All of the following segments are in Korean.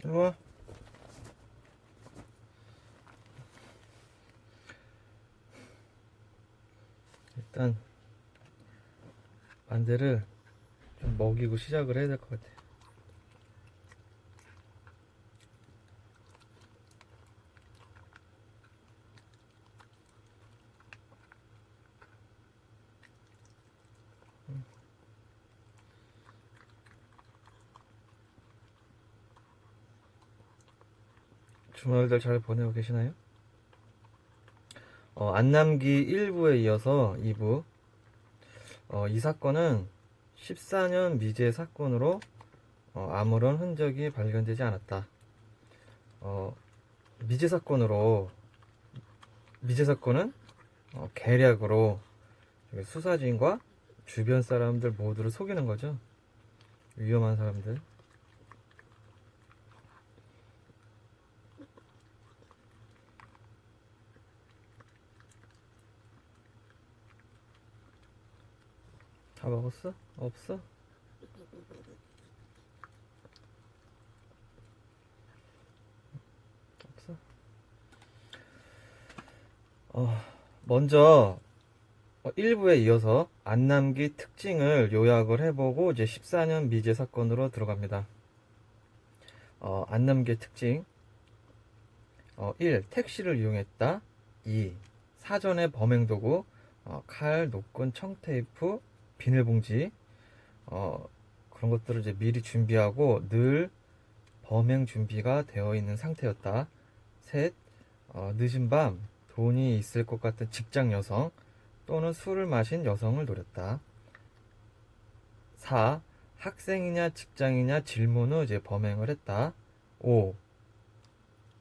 일로와. 일단 만대를 좀 먹이고 시작을 해야 될 것 같아. 주말들 잘 보내고 계시나요? 안남기 1부에 이어서 2부. 이 사건은 14년 미제 사건으로 아무런 흔적이 발견되지 않았다. 어, 미제 사건으로 미제 사건은 계략으로 수사진과 주변 사람들 모두를 속이는 거죠. 위험한 사람들. 다 먹었어? 없어? 없어? 먼저 1부에 이어서 안남기 특징을 요약을 해보고 이제 14년 미제 사건으로 들어갑니다. 안남기의 특징 1. 택시를 이용했다. 2. 사전에 범행 도구 칼, 노끈, 청테이프, 비닐봉지 그런 것들을 이제 미리 준비하고 늘 범행 준비가 되어 있는 상태였다. 셋. 늦은 밤 돈이 있을 것 같은 직장 여성 또는 술을 마신 여성을 노렸다. 4. 학생이냐 직장이냐 질문 후 이제 범행을 했다. 5.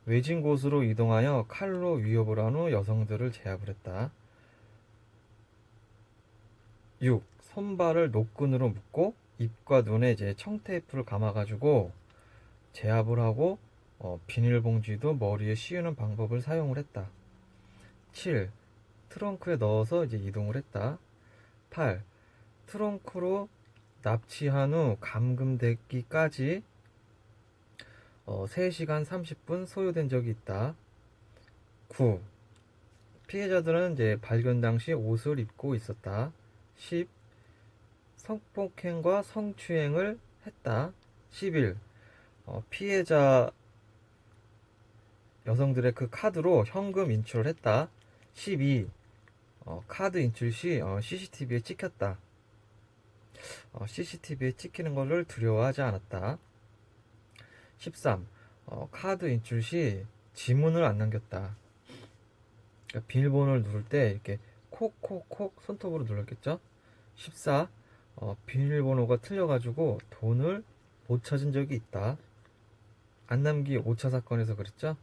외진 곳으로 이동하여 칼로 위협을 한 후 여성들을 제압을 했다. 6. 손발을 노끈으로 묶고 입과 눈에 이제 청테이프를 감아가지고 제압을 하고 비닐봉지도 머리에 씌우는 방법을 사용을 했다. 7. 트렁크에 넣어서 이제 이동을 했다. 8. 트렁크로 납치한 후 감금되기까지 3시간 30분 소요된 적이 있다. 9. 피해자들은 이제 발견 당시 옷을 입고 있었다. 10. 성폭행과 성추행을 했다. 11. 피해자 여성들의 그 카드로 현금 인출을 했다. 12. 카드 인출 시 CCTV에 찍혔다. CCTV에 찍히는 것을 두려워하지 않았다. 13. 카드 인출 시 지문을 안 남겼다. 그러니까 비밀번호를 누를 때 이렇게 콕콕콕 손톱으로 눌렀겠죠. 14. 비밀번호가 틀려가지고 돈을 못 찾은 적이 있다. 안남기 5차 사건에서 그랬죠.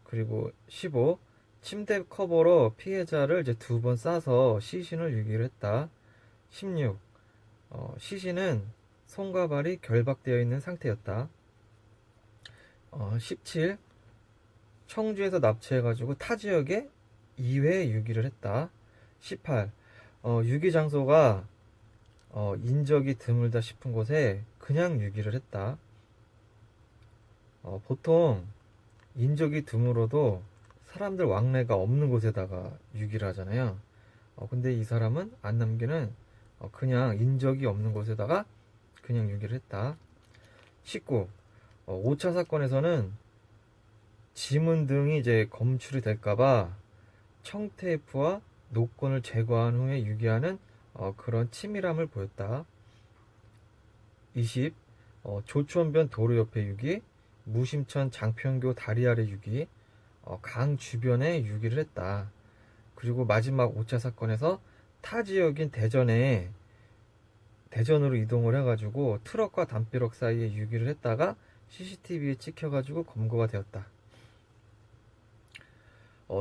그리고 15. 침대 커버로 피해자를 이제 2번 싸서 시신을 유기를 했다. 16. 시신은 손과 발이 결박되어 있는 상태였다. 17. 청주에서 납치해가지고 타 지역에 2회 유기를 했다. 18. 유기 장소가 인적이 드물다 싶은 곳에 그냥 유기를 했다. 보통 인적이 드물어도 사람들 왕래가 없는 곳에다가 유기를 하잖아요. 근데 이 사람은 안남기는 그냥 인적이 없는 곳에다가 그냥 유기를 했다. 19. 5차 사건에서는 지문 등이 이제 검출이 될까봐 청테이프와 노건을 제거한 후에 유기하는 그런 치밀함을 보였다. 20. 조천변 도로 옆에 유기, 무심천 장평교 다리 아래 유기, 강 주변에 유기를 했다. 그리고 마지막 5차 사건에서 타 지역인 대전으로 이동을 해가지고 트럭과 담벼락 사이에 유기를 했다가 CCTV에 찍혀가지고 검거가 되었다.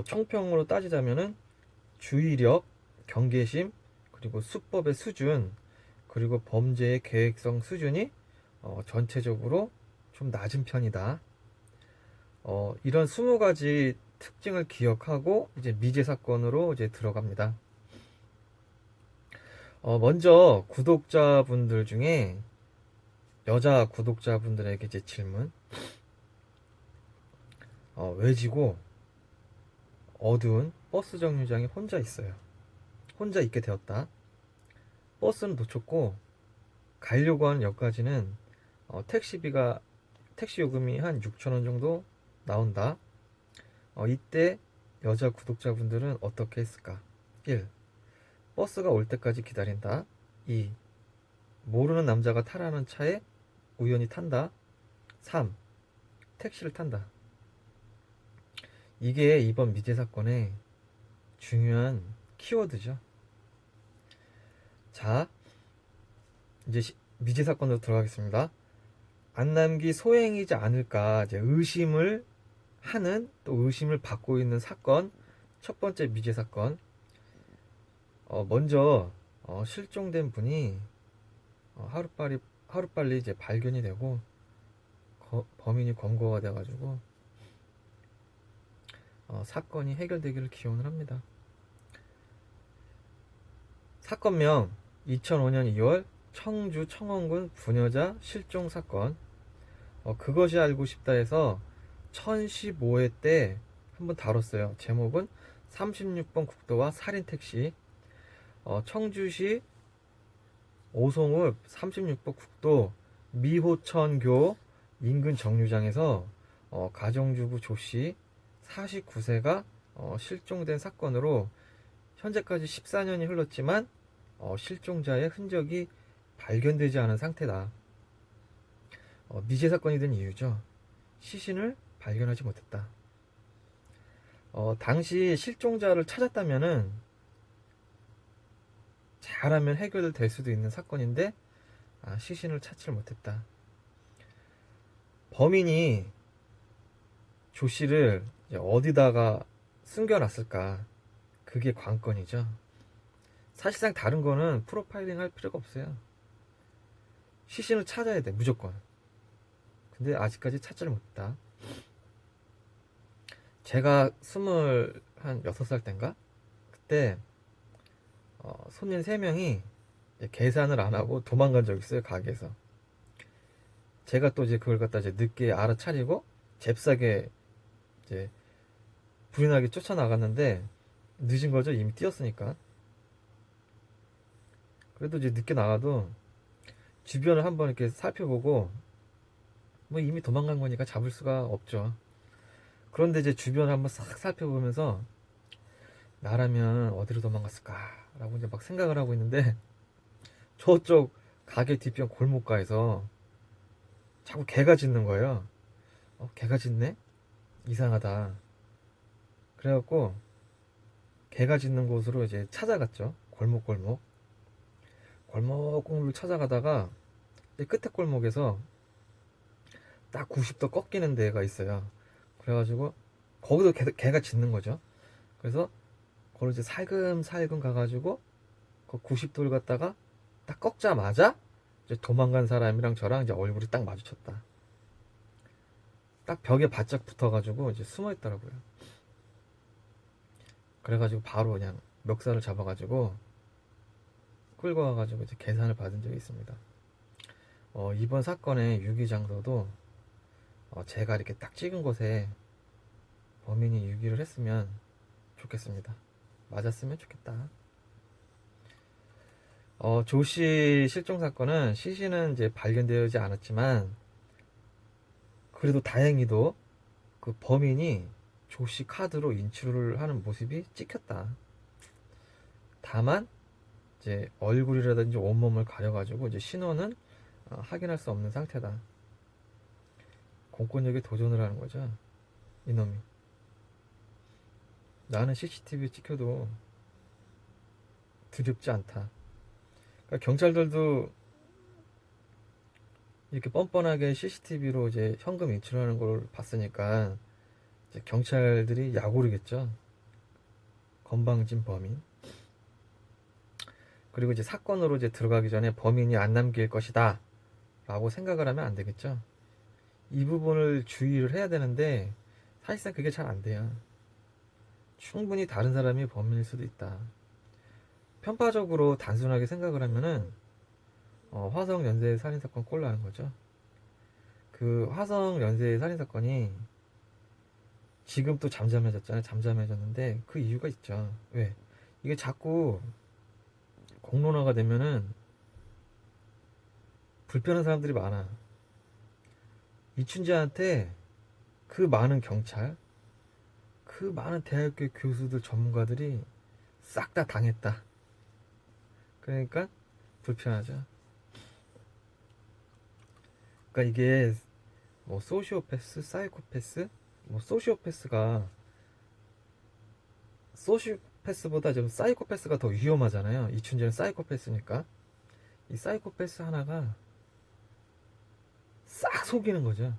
총평으로 따지자면은 주의력, 경계심, 그리고 수법의 수준, 그리고 범죄의 계획성 수준이 전체적으로 좀 낮은 편이다. 이런 20가지 특징을 기억하고 이제 미제 사건으로 이제 들어갑니다. 먼저 구독자분들 중에 여자 구독자분들에게 이제 질문. 외지고 어두운 버스 정류장에 혼자 있어요. 혼자 있게 되었다. 버스는 놓쳤고 가려고 하는 역까지는 택시 요금이 한 6,000원 정도 나온다. 이때 여자 구독자분들은 어떻게 했을까? 1. 버스가 올 때까지 기다린다. 2. 모르는 남자가 타라는 차에 우연히 탄다. 3. 택시를 탄다. 이게 이번 미제 사건의 중요한 키워드죠. 자, 이제 미제 사건으로 들어가겠습니다. 안남기 소행이지 않을까 이제 의심을 하는, 또 의심을 받고 있는 사건. 첫 번째 미제 사건. 먼저 실종된 분이 하루빨리 이제 발견이 되고 범인이 검거가 돼가지고 사건이 해결되기를 기원을 합니다. 사건명 2005년 2월 청주 청원군 부녀자 실종 사건. 그것이 알고 싶다 해서 1015회 때 한번 다뤘어요. 제목은 36번 국도와 살인택시. 청주시 오송읍 36번 국도 미호천교 인근 정류장에서 가정주부 조씨 49세가 실종된 사건으로 현재까지 14년이 흘렀지만 실종자의 흔적이 발견되지 않은 상태다. 미제 사건이 된 이유죠. 시신을 발견하지 못했다. 당시 실종자를 찾았다면은 잘하면 해결될 수도 있는 사건인데 시신을 찾지를 못했다. 범인이 조 씨를 어디다가 숨겨놨을까? 그게 관건이죠. 사실상 다른 거는 프로파일링 할 필요가 없어요. 시신을 찾아야 돼, 무조건. 근데 아직까지 찾지를 못했다. 제가 26살 땐가? 그때 손님 3명이 계산을 안 하고 도망간 적 있어요, 가게에서. 제가 또 이제 그걸 갖다 이제 늦게 알아차리고 잽싸게 이제 불이 나게 쫓아나갔는데 늦은 거죠. 이미 뛰었으니까. 그래도 이제 늦게 나가도 주변을 한번 이렇게 살펴보고 뭐 이미 도망간 거니까 잡을 수가 없죠. 그런데 이제 주변을 한번 싹 살펴보면서 나라면 어디로 도망갔을까라고 이제 막 생각을 하고 있는데 저쪽 가게 뒤편 골목가에서 자꾸 개가 짖는 거예요. 개가 짖네? 이상하다. 그래갖고 개가 짖는 곳으로 이제 찾아갔죠. 골목골목을 찾아가다가 끝에 골목에서 딱 90도 꺾이는 데가 있어요. 그래가지고 거기도 개가 짖는 거죠. 그래서 거기로 이제 살금살금 가가지고 그 90도를 갖다가 딱 꺾자마자 이제 도망간 사람이랑 저랑 이제 얼굴이 딱 마주쳤다. 딱 벽에 바짝 붙어가지고 이제 숨어 있더라고요. 그래가지고 바로 그냥 멱살을 잡아가지고 끌고 와가지고 이제 계산을 받은 적이 있습니다. 이번 사건의 유기장소도 제가 이렇게 딱 찍은 곳에 범인이 유기를 했으면 좋겠습니다. 맞았으면 좋겠다. 조씨 실종 사건은 시신은 이제 발견되지 않았지만 그래도 다행히도 그 범인이 조씨 카드로 인출을 하는 모습이 찍혔다. 다만 이제 얼굴이라든지 온몸을 가려가지고 이제 신원은 확인할 수 없는 상태다. 공권력에 도전을 하는 거죠. 이놈이. 나는 CCTV에 찍혀도 두렵지 않다. 그러니까 경찰들도 이렇게 뻔뻔하게 CCTV로 이제 현금 인출하는 걸 봤으니까 이제 경찰들이 약오르겠죠. 건방진 범인. 그리고 이제 사건으로 이제 들어가기 전에 범인이 안 남길 것이다 라고 생각을 하면 안 되겠죠. 이 부분을 주의를 해야 되는데 사실상 그게 잘 안 돼요. 충분히 다른 사람이 범인일 수도 있다. 편파적으로 단순하게 생각을 하면은 화성 연쇄 살인사건 꼴 나는 거죠. 그 화성 연쇄 살인사건이 지금 또 잠잠해졌잖아요. 잠잠해졌는데 그 이유가 있죠. 왜? 이게 자꾸 공론화가 되면은 불편한 사람들이 많아. 이춘재한테 그 많은 경찰, 그 많은 대학교 교수들, 전문가들이 싹 다 당했다. 그러니까 불편하죠. 그러니까 이게 뭐 소시오패스, 사이코패스, 뭐 소시오패스보다 좀 사이코패스가 더 위험하잖아요. 이춘재는 사이코패스니까 이 사이코패스 하나가 싹 속이는 거죠.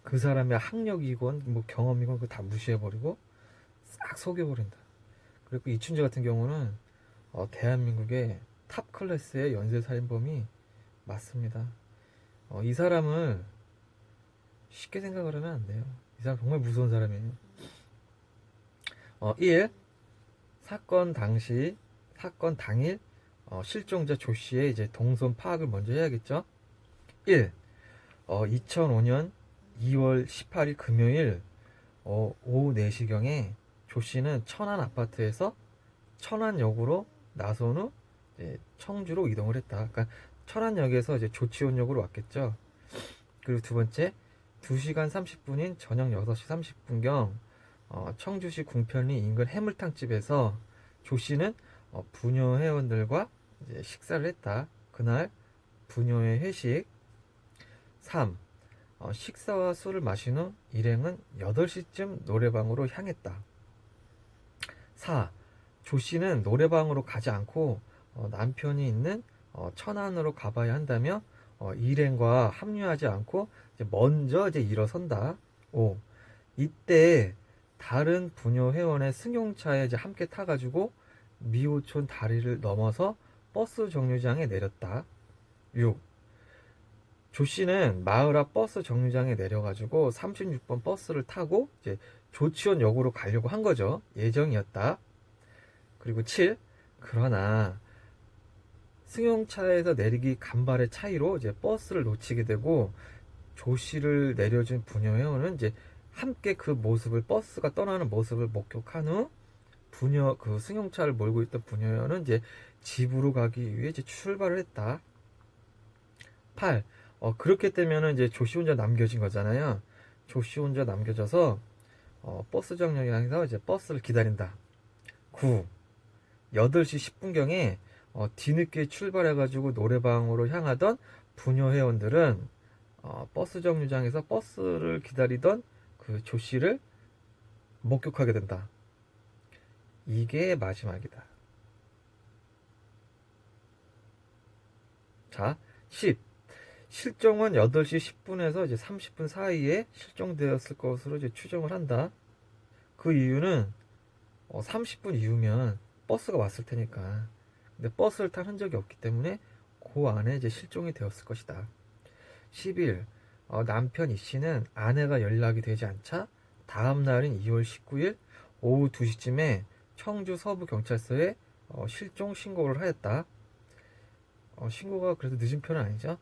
그 사람의 학력이건 뭐 경험이건 그거 다 무시해버리고 싹 속여버린다. 그리고 이춘재 같은 경우는 대한민국의 탑 클래스의 연쇄살인범이 맞습니다. 이 사람을 쉽게 생각을 하면 안 돼요. 이 사람 정말 무서운 사람이에요. 1. 사건 당일 실종자 조 씨의 이제 동선 파악을 먼저 해야겠죠. 1. 2005년 2월 18일 금요일 오후 4시경에 조 씨는 천안 아파트에서 천안역으로 나선 후 이제 청주로 이동을 했다. 그러니까 천안역에서 이제 조치원역으로 왔겠죠. 그리고 두 번째, 2시간 30분인 저녁 6시 30분경 청주시 궁편리 인근 해물탕집에서 조 씨는 부녀 회원들과 이제 식사를 했다. 그날 부녀의 회식. 3. 식사와 술을 마신 후 일행은 8시쯤 노래방으로 향했다. 4. 조 씨는 노래방으로 가지 않고 남편이 있는 천안으로 가봐야 한다며 일행과 합류하지 않고 이제 먼저 이제 일어선다. 5. 이때 다른 부녀 회원의 승용차에 이제 함께 타가지고 미호촌 다리를 넘어서 버스 정류장에 내렸다. 6. 조 씨는 마을 앞 버스 정류장에 내려가지고 36번 버스를 타고 이제 조치원역으로 가려고 한 거죠. 예정이었다. 그리고 7. 그러나 승용차에서 내리기 간발의 차이로 이제 버스를 놓치게 되고 조 씨를 내려준 부녀 회원은 이제 함께 그 모습을 버스가 떠나는 모습을 목격한 후 부녀 그 승용차를 몰고 있던 부녀 회원은 이제 집으로 가기 위해 이제 출발을 했다. 8. 그렇게 되면은 이제 조 씨 혼자 남겨진 거잖아요. 조 씨 혼자 남겨져서 버스 정류장에 향해서 이제 버스를 기다린다. 9. 8시 10분경에 뒤늦게 출발해가지고 노래방으로 향하던 부녀 회원들은 버스 정류장에서 버스를 기다리던 그 조 씨를 목격하게 된다. 이게 마지막이다. 자, 10. 실종은 8시 10분에서 이제 30분 사이에 실종되었을 것으로 이제 추정을 한다. 그 이유는 30분 이후면 버스가 왔을 테니까. 근데 버스를 탄 흔적이 없기 때문에 그 안에 이제 실종이 되었을 것이다. 11. 남편 이 씨는 아내가 연락이 되지 않자 다음 날인 2월 19일 오후 2시쯤에 청주 서부경찰서에 실종 신고를 하였다. 신고가 그래도 늦은 편은 아니죠.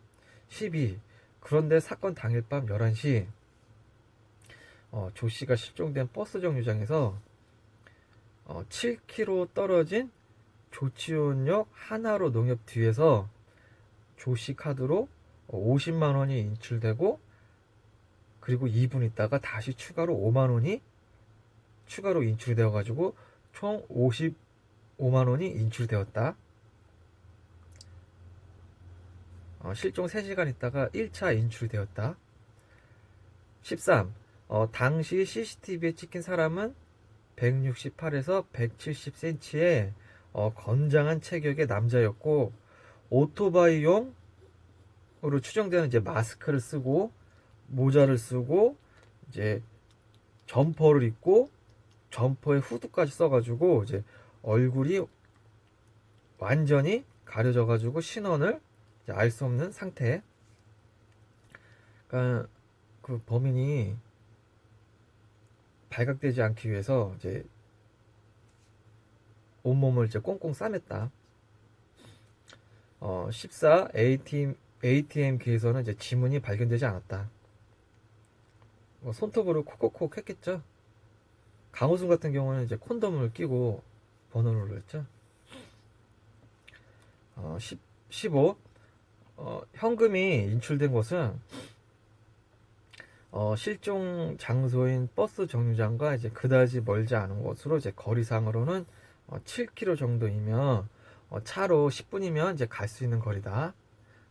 12. 그런데 사건 당일 밤 11시 조 씨가 실종된 버스 정류장에서 7km 떨어진 조치원역 하나로 농협 뒤에서 조 씨 카드로 50만 원이 인출되고 그리고 2분 있다가 다시 추가로 5만 원이 추가로 인출되어 가지고 총 55만 원이 인출되었다. 실종 3시간 있다가 1차 인출되었다. 13. 당시 CCTV에 찍힌 사람은 168에서 170cm의 건장한 체격의 남자였고 오토바이용으로 추정되는 이제 마스크를 쓰고 모자를 쓰고 이제 점퍼를 입고 점퍼에 후드까지 써가지고 이제 얼굴이 완전히 가려져가지고 신원을 알 수 없는 상태. 그러니까 그 범인이 발각되지 않기 위해서 이제 온몸을 이제 꽁꽁 싸맸다. 14. ATM 기에서는 이제 지문이 발견되지 않았다. 뭐 손톱으로 콕콕콕 했겠죠. 강호순 같은 경우는 이제 콘돔을 끼고 번호를 눌렀죠. 15. 현금이 인출된 곳은 실종 장소인 버스 정류장과 이제 그다지 멀지 않은 곳으로 이제 거리상으로는 7km 정도이며 차로 10분이면 이제 갈 수 있는 거리다.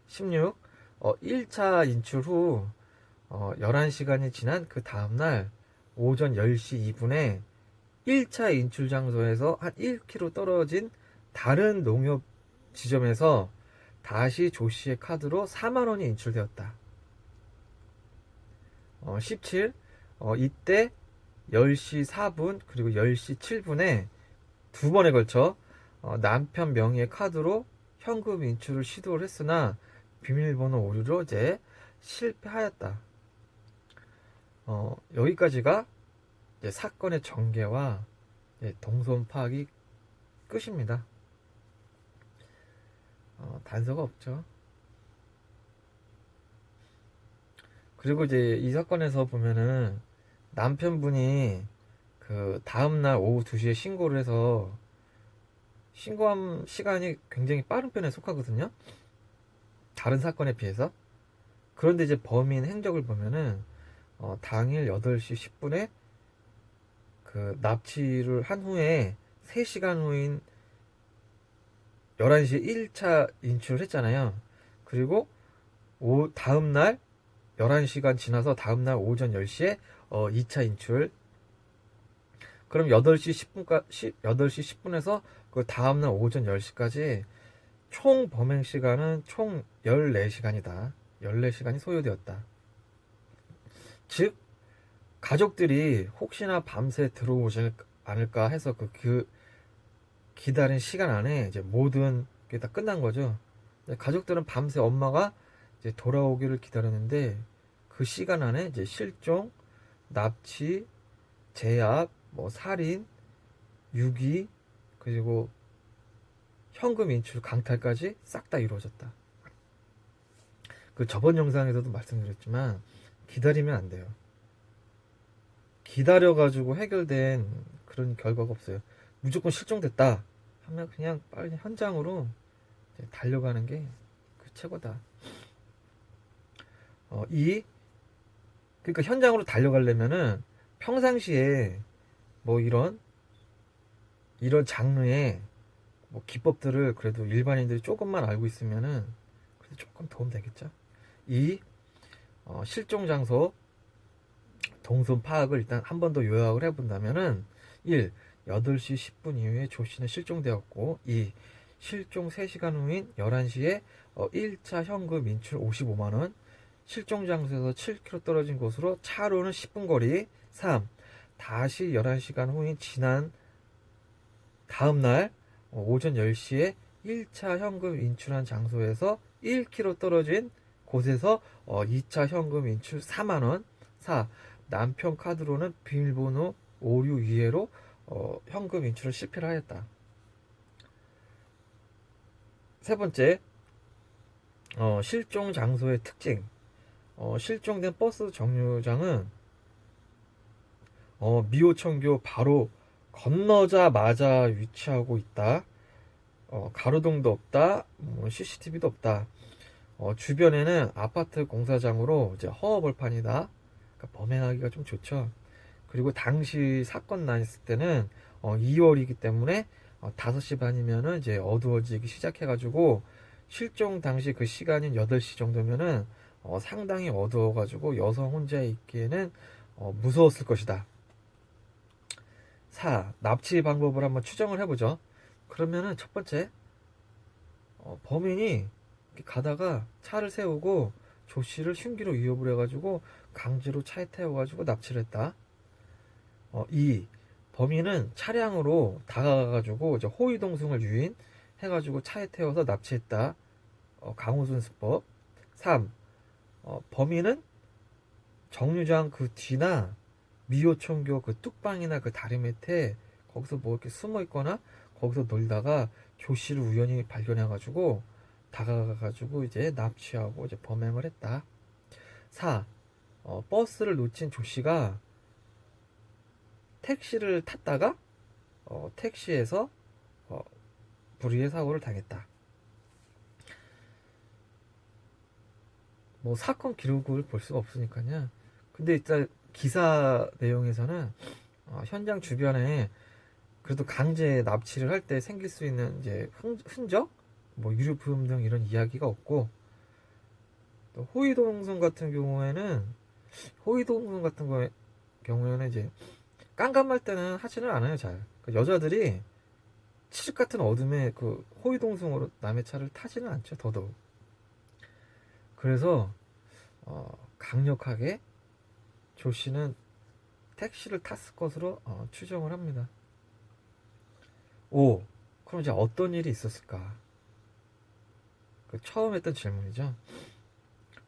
16. 1차 인출 후 11시간이 지난 그 다음날 오전 10시 2분에 1차 인출 장소에서 한 1km 떨어진 다른 농협 지점에서 다시 조 씨의 카드로 4만 원이 인출되었다. 17. 이때 10시 4분 그리고 10시 7분에 두 번에 걸쳐 남편 명의의 카드로 현금 인출을 시도를 했으나 비밀번호 오류로 이제 실패하였다. 여기까지가 이제 사건의 전개와 동선 파악이 끝입니다. 단서가 없죠. 그리고 이제 이 사건에서 보면은 남편분이 그 다음날 오후 2시에 신고를 해서 신고한 시간이 굉장히 빠른 편에 속하거든요. 다른 사건에 비해서. 그런데 이제 범인 행적을 보면은 당일 8시 10분에 그 납치를 한 후에 3시간 후인 11시에 1차 인출을 했잖아요. 그리고 다음날 11시간 지나서 다음날 오전 10시에 2차 인출. 그럼 8시 10분에서 그 다음날 오전 10시까지 총 범행 시간은 총 14시간이다. 14시간이 소요되었다. 즉, 가족들이 혹시나 밤새 들어오지 않을까 해서 그 기다린 시간 안에 이제 모든 게 다 끝난 거죠. 가족들은 밤새 엄마가 이제 돌아오기를 기다렸는데 그 시간 안에 이제 실종, 납치, 제압, 뭐 살인, 유기, 그리고 현금 인출, 강탈까지 싹 다 이루어졌다. 그 저번 영상에서도 말씀드렸지만 기다리면 안 돼요. 기다려가지고 해결된 그런 결과가 없어요. 무조건 실종됐다 하면 그냥 빨리 현장으로 달려가는 게 그 최고다. 그러니까 현장으로 달려가려면은 평상시에 뭐 이런 장르의 뭐 기법들을 그래도 일반인들이 조금만 알고 있으면은 그래도 조금 도움 되겠죠. 실종 장소 동선 파악을 일단 한 번 더 요약을 해본다면은 1. 8시 10분 이후에 조 씨는 실종되었고 2. 실종 3시간 후인 11시에 1차 현금 인출 55만원, 실종 장소에서 7km 떨어진 곳으로 차로는 10분 거리. 3. 다시 11시간 후인 지난 다음날 오전 10시에 1차 현금 인출한 장소에서 1km 떨어진 곳에서 2차 현금 인출 4만원. 4. 남편 카드로는 비밀번호 오류 이해로 현금 인출을 실패를 하였다. 세 번째, 실종 장소의 특징. 실종된 버스 정류장은 미호천교 바로 건너자마자 위치하고 있다. 가로등도 없다. CCTV도 없다. 주변에는 아파트 공사장으로 이제 허허벌판이다. 그러니까 범행하기가 좀 좋죠. 그리고 당시 사건 났을 때는 2월이기 때문에 5시 반이면은 이제 어두워지기 시작해가지고 실종 당시 그 시간인 8시 정도면은 상당히 어두워가지고 여성 혼자 있기에는 무서웠을 것이다. 4. 납치 방법을 한번 추정을 해보죠. 그러면은 첫 번째, 범인이 가다가 차를 세우고 조 씨를 흉기로 위협을 해가지고 강제로 차에 태워가지고 납치를 했다. 2. 범인은 차량으로 다가가가지고 이제 호위동승을 유인해가지고 차에 태워서 납치했다. 강호순 수법. 3. 범인은 정류장 그 뒤나 미호천교 그 뚝방이나 그 다리 밑에 거기서 뭐 이렇게 숨어 있거나 거기서 놀다가 조 씨를 우연히 발견해가지고 다가가가지고 이제 납치하고 이제 범행을 했다. 4. 버스를 놓친 조 씨가 택시를 탔다가 택시에서 불의의 사고를 당했다. 뭐 사건 기록을 볼 수가 없으니까요. 근데 일단 기사 내용에서는 현장 주변에 그래도 강제 납치를 할 때 생길 수 있는 이제 흔적, 뭐 유류품 등 이런 이야기가 없고, 또 호위동성 같은 경우에는 이제 깜깜할 때는 하지는 않아요, 잘. 그 여자들이 칠흑 같은 어둠에 그 호위동성으로 남의 차를 타지는 않죠, 더더욱. 그래서 강력하게 조 씨는 택시를 탔을 것으로 추정을 합니다. 5. 그럼 이제 어떤 일이 있었을까? 그 처음 했던 질문이죠.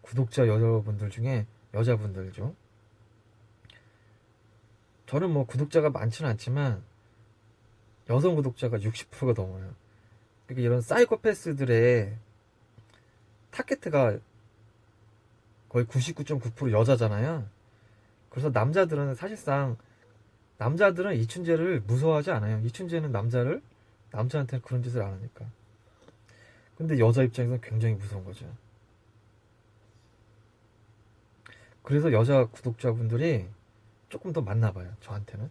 구독자 여자분들 중 저는 뭐 구독자가 많지는 않지만 여성 구독자가 60%가 넘어요. 그러니까 이런 사이코패스들의 타겟가 거의 99.9% 여자잖아요. 그래서 남자들은 이춘재를 무서워하지 않아요. 이춘재는 남자한테는 그런 짓을 안 하니까. 근데 여자 입장에서는 굉장히 무서운 거죠. 그래서 여자 구독자분들이 조금 더 많나 봐요, 저한테는.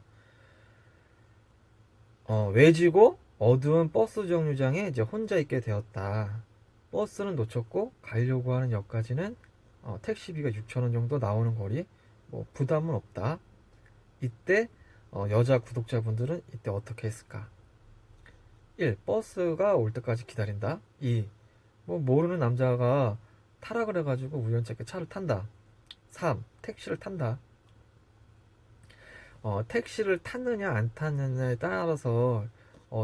외지고 어두운 버스 정류장에 이제 혼자 있게 되었다. 버스는 놓쳤고 가려고 하는 역까지는 택시비가 6,000원 정도 나오는 거리, 뭐 부담은 없다. 이때 여자 구독자분들은 이때 어떻게 했을까? 1. 버스가 올 때까지 기다린다. 2. 뭐 모르는 남자가 타라 그래가지고 우연찮게 차를 탄다. 3. 택시를 탄다. 택시를 탔느냐 안 탔느냐에 따라서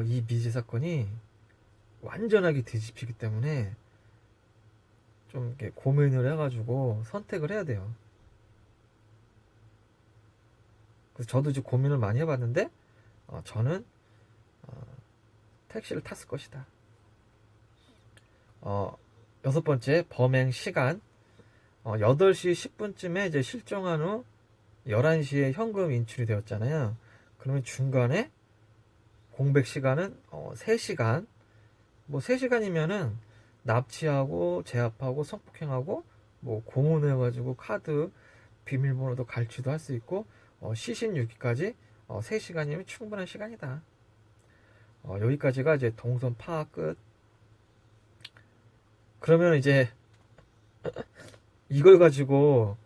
이 미제 사건이 완전하게 뒤집히기 때문에 좀 이렇게 고민을 해가지고 선택을 해야 돼요. 그래서 저도 이제 고민을 많이 해봤는데 저는 택시를 탔을 것이다. 여섯 번째, 범행 시간. 8시 10분쯤에 이제 실종한 후 11시에 현금 인출이 되었잖아요. 그러면 중간에 공백 시간은 3시간. 뭐 3시간이면은 납치하고 제압하고 성폭행하고 뭐 공훈해가지고 카드 비밀번호도 갈취도 할 수 있고 시신 유기까지 3시간이면 충분한 시간이다. 여기까지가 이제 동선 파악 끝. 그러면 이제 이걸 가지고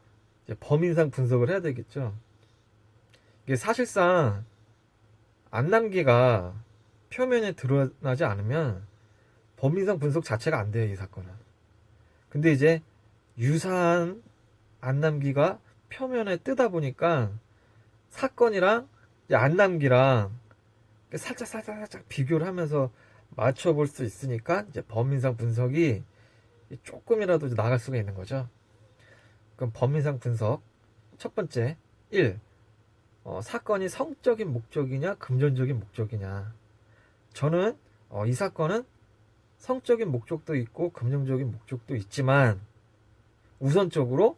이제 범인상 분석을 해야 되겠죠. 이게 사실상 안남기가 표면에 드러나지 않으면 범인상 분석 자체가 안 돼요, 이 사건은. 근데 이제 유사한 안남기가 표면에 뜨다 보니까 사건이랑 이제 안남기랑 살짝 비교를 하면서 맞춰볼 수 있으니까 이제 범인상 분석이 조금이라도 나갈 수가 있는 거죠. 그럼 범인상 분석 첫 번째 1. 사건이 성적인 목적이냐 금전적인 목적이냐. 저는 이 사건은 성적인 목적도 있고 금전적인 목적도 있지만 우선적으로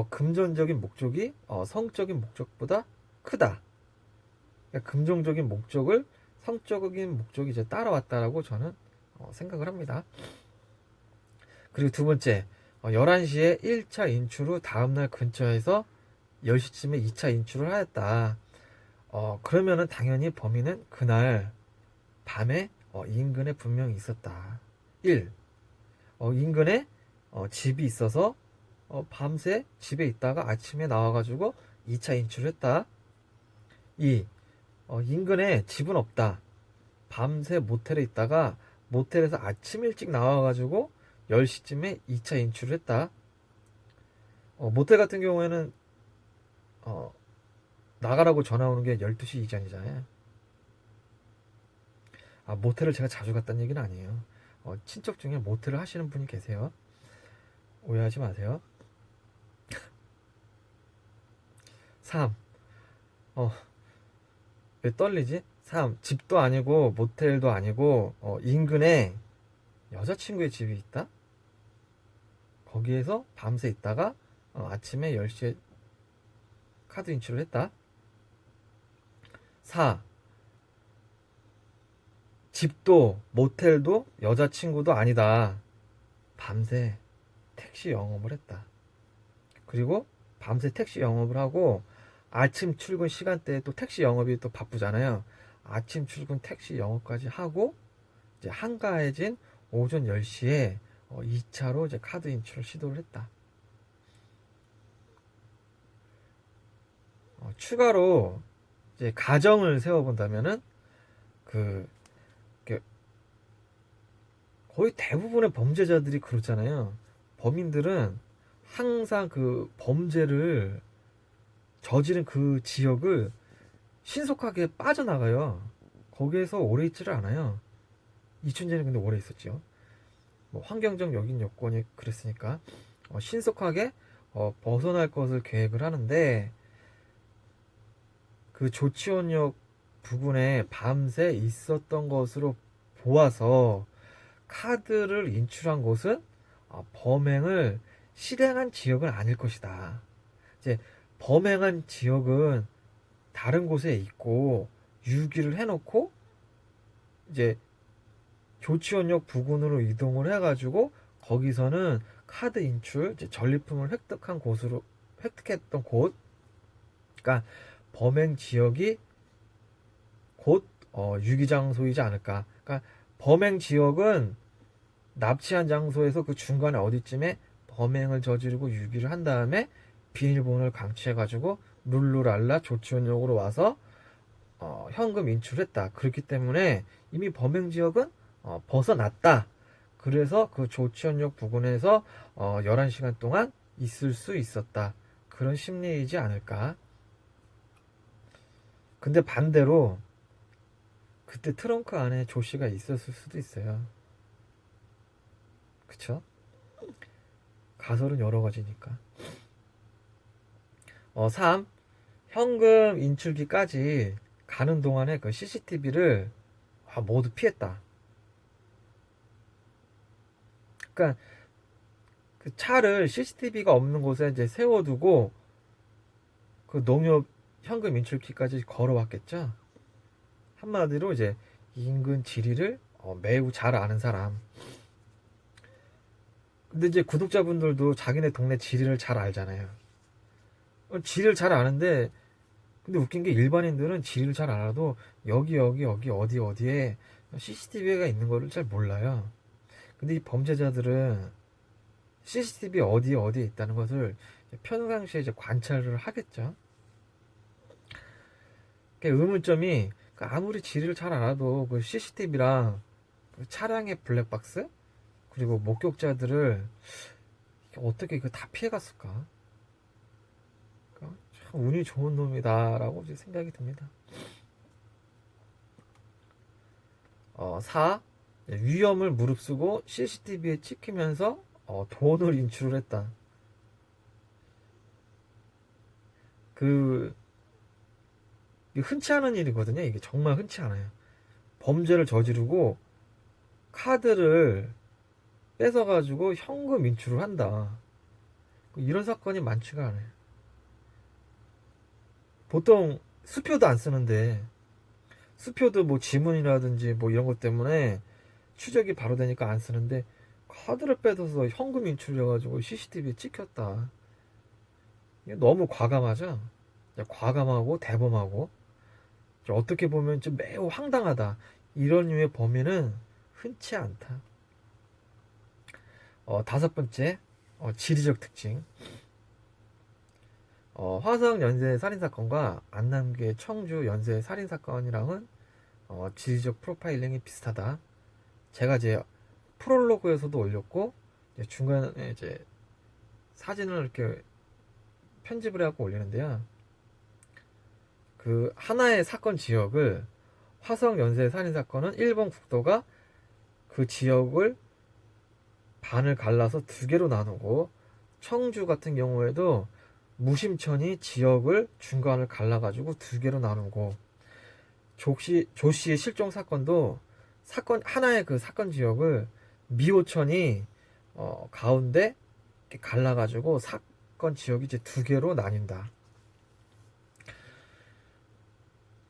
금전적인 목적이 성적인 목적보다 크다. 그러니까 금전적인 목적을 성적인 목적이 이제 따라왔다라고 저는 생각을 합니다. 그리고 두 번째, 11시에 1차 인출 후 다음날 근처에서 10시쯤에 2차 인출을 하였다. 그러면은 당연히 범인은 그날 밤에 인근에 분명히 있었다. 1. 인근에 집이 있어서 밤새 집에 있다가 아침에 나와가지고 2차 인출을 했다. 2. 인근에 집은 없다. 밤새 모텔에 있다가 모텔에서 아침 일찍 나와가지고 10시쯤에 2차 인출을 했다. 모텔 같은 경우에는 나가라고 전화 오는 게 12시 이전이잖아요. 모텔을 제가 자주 갔다는 얘기는 아니에요. 친척 중에 모텔을 하시는 분이 계세요. 오해하지 마세요. 3. 왜 떨리지? 3. 집도 아니고 모텔도 아니고 인근에 여자친구의 집이 있다? 거기에서 밤새 있다가 아침에 10시에 카드 인출을 했다. 4. 집도 모텔도 여자친구도 아니다. 밤새 택시 영업을 했다. 그리고 밤새 택시 영업을 하고 아침 출근 시간대에 또 택시 영업이 또 바쁘잖아요. 아침 출근 택시 영업까지 하고 이제 한가해진 오전 10시에 2차로 이제 카드 인출을 시도를 했다. 추가로 이제 가정을 세워본다면은 그 거의 대부분의 범죄자들이 그렇잖아요. 범인들은 항상 그 범죄를 저지른 그 지역을 신속하게 빠져나가요. 거기에서 오래 있지를 않아요. 이춘재는 근데 오래 있었죠. 뭐 환경적 여긴 여건이 그랬으니까 신속하게 벗어날 것을 계획을 하는데 그 조치원역 부근에 밤새 있었던 것으로 보아서 카드를 인출한 곳은 범행을 실행한 지역은 아닐 것이다. 이제 범행한 지역은 다른 곳에 있고 유기를 해놓고 이제 조치원역 부근으로 이동을 해가지고 거기서는 카드 인출, 이제 전리품을 획득했던 곳, 그러니까 범행 지역이 곧 유기 장소이지 않을까. 그러니까 범행 지역은 납치한 장소에서 그 중간에 어디쯤에 범행을 저지르고 유기를 한 다음에 비밀번호를 강취해가지고 룰루랄라 조치원역으로 와서 현금 인출했다. 그렇기 때문에 이미 범행 지역은 벗어났다. 그래서 그 조치원역 부근에서 11시간 동안 있을 수 있었다. 그런 심리이지 않을까. 근데 반대로 그때 트렁크 안에 조씨가 있었을 수도 있어요. 그쵸? 가설은 여러 가지니까. 3. 현금 인출기까지 가는 동안에 그 CCTV를 모두 피했다. 그러니까 그 차를 CCTV가 없는 곳에 이제 세워두고 그 농협 현금 인출기까지 걸어왔겠죠. 한마디로 이제 인근 지리를 매우 잘 아는 사람. 근데 이제 구독자분들도 자기네 동네 지리를 잘 알잖아요. 지리를 잘 아는데 근데 웃긴 게 일반인들은 지리를 잘 알아도 여기 어디에 CCTV가 있는 거를 잘 몰라요. 근데 이 범죄자들은 CCTV 어디에 있다는 것을 평상시에 이제 관찰을 하겠죠. 의문점이 아무리 지리를 잘 알아도 그 CCTV랑 그 차량의 블랙박스 그리고 목격자들을 어떻게 다 피해갔을까? 참 운이 좋은 놈이다라고 생각이 듭니다. 4. 위험을 무릅쓰고 CCTV에 찍히면서 돈을 인출을 했다. 이게 흔치 않은 일이거든요. 이게 정말 흔치 않아요. 범죄를 저지르고 카드를 뺏어가지고 현금 인출을 한다. 이런 사건이 많지가 않아요. 보통 수표도 안 쓰는데 수표도 뭐 지문이라든지 뭐 이런 것 때문에 추적이 바로 되니까 안 쓰는데 카드를 뺏어서 현금 인출해가지고 CCTV에 찍혔다. 이게 너무 과감하죠? 과감하고 대범하고 어떻게 보면 좀 매우 황당하다. 이런 류의 범인은 흔치 않다. 5번째, 지리적 특징. 화성 연쇄 살인사건과 안남계 청주 연쇄 살인사건이랑은 지리적 프로파일링이 비슷하다. 제가 이제 프롤로그에서도 올렸고, 중간에 이제 사진을 이렇게 편집을 해갖고 올리는데요. 그 하나의 사건 지역을 화성 연쇄 살인사건은 일본 국도가 그 지역을 반을 갈라서 두 개로 나누고 청주 같은 경우에도 무심천이 지역을 중간을 갈라가지고 두 개로 나누고 조씨의 실종 사건도 하나의 그 사건 지역을 미호천이 가운데 갈라가지고 사건 지역이 이제 두 개로 나뉜다.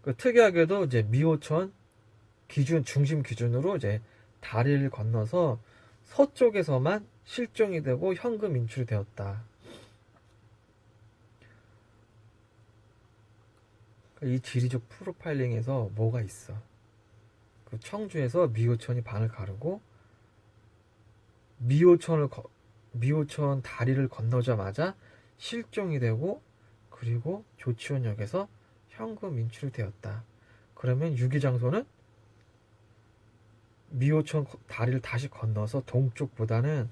그 특이하게도 이제 미호천 중심 기준으로 이제 다리를 건너서 서쪽에서만 실종이 되고 현금 인출이 되었다. 이 지리적 프로파일링에서 뭐가 있어? 그 청주에서 미호천이 반을 가르고 미호천 다리를 건너자마자 실종이 되고 그리고 조치원역에서 현금 인출이 되었다. 그러면 유기 장소는 미호천 다리를 다시 건너서 동쪽보다는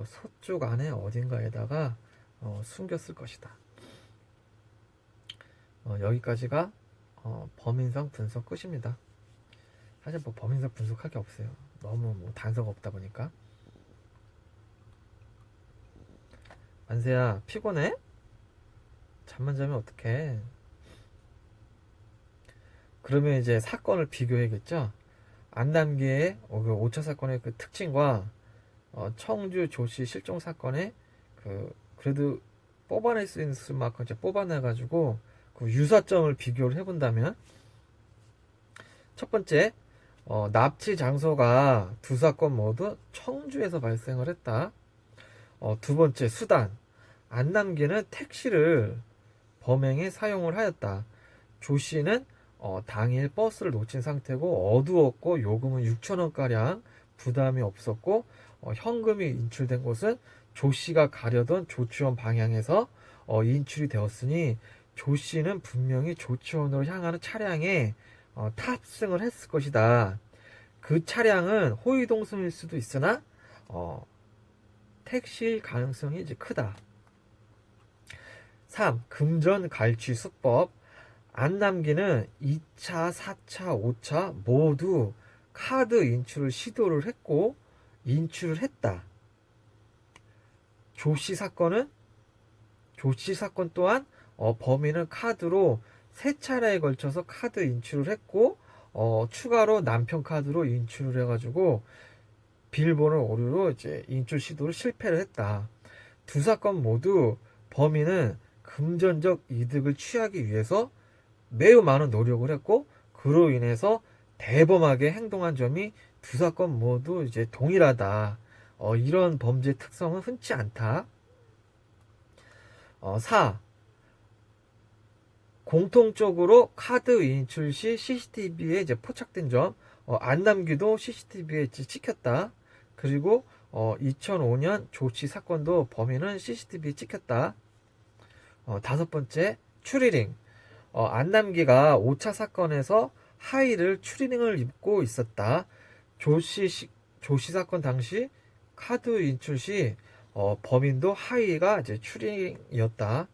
서쪽 안에 어딘가에다가 숨겼을 것이다. 여기까지가 범인상 분석 끝입니다. 사실 뭐 범인상 분석할 게 없어요. 너무 뭐 단서가 없다 보니까. 만세야, 피곤해? 잠만 자면 어떡해? 그러면 이제 사건을 비교해야겠죠? 안남기의 그 5차 사건의 그 특징과 청주 조씨 실종 사건의 그래도 뽑아낼 수 있는 만큼 이제 뽑아내가지고 그 유사점을 비교를 해본다면, 첫 번째, 납치 장소가 두 사건 모두 청주에서 발생을 했다. 두 번째, 수단. 안남기는 택시를 범행에 사용을 하였다. 조 씨는 당일 버스를 놓친 상태고 어두웠고 요금은 6,000원가량 부담이 없었고 현금이 인출된 곳은 조 씨가 가려던 조치원 방향에서 인출이 되었으니 조 씨는 분명히 조치원으로 향하는 차량에 탑승을 했을 것이다. 그 차량은 호위동성일 수도 있으나 택시일 가능성이 이제 크다. 3. 금전 갈취 수법. 안남기는 2차, 4차, 5차 모두 카드 인출을 시도를 했고 인출을 했다. 조씨 사건 또한 범인은 카드로 3차례에 걸쳐서 카드 인출을 했고 추가로 남편 카드로 인출을 해가지고 비밀번호 오류로 이제 인출 시도를 실패를 했다. 두 사건 모두 범인은 금전적 이득을 취하기 위해서 매우 많은 노력을 했고 그로 인해서 대범하게 행동한 점이 두 사건 모두 이제 동일하다. 이런 범죄 특성은 흔치 않다. 4. 공통적으로 카드 인출 시 CCTV에 이제 포착된 점, 안남기도 CCTV에 찍혔다. 그리고 2005년 조치 사건도 범인은 CCTV에 찍혔다. 5번째, 추리링. 안남기가 5차 사건에서 하의를 추리닝을 입고 있었다. 조씨 사건 당시 카드 인출 시 범인도 하의가 이제 추리닝이었다.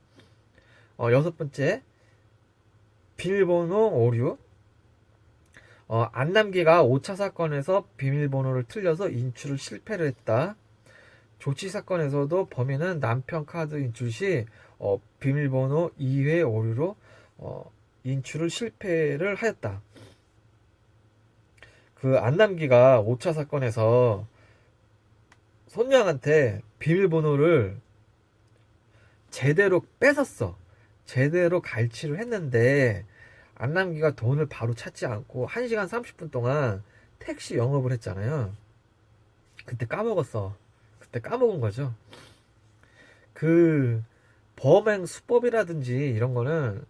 6번째, 비밀번호 오류. 안남기가 5차 사건에서 비밀번호를 틀려서 인출을 실패를 했다. 조치 사건에서도 범인은 남편 카드 인출 시 비밀번호 2회 오류로 인출을 실패를 하였다. 그 안남기가 5차 사건에서 손녀한테 비밀번호를 제대로 뺏었어. 제대로 갈취를 했는데 안남기가 돈을 바로 찾지 않고 1시간 30분 동안 택시 영업을 했잖아요. 그때 까먹었어. 그때 까먹은 거죠. 그 범행 수법이라든지 이런 거는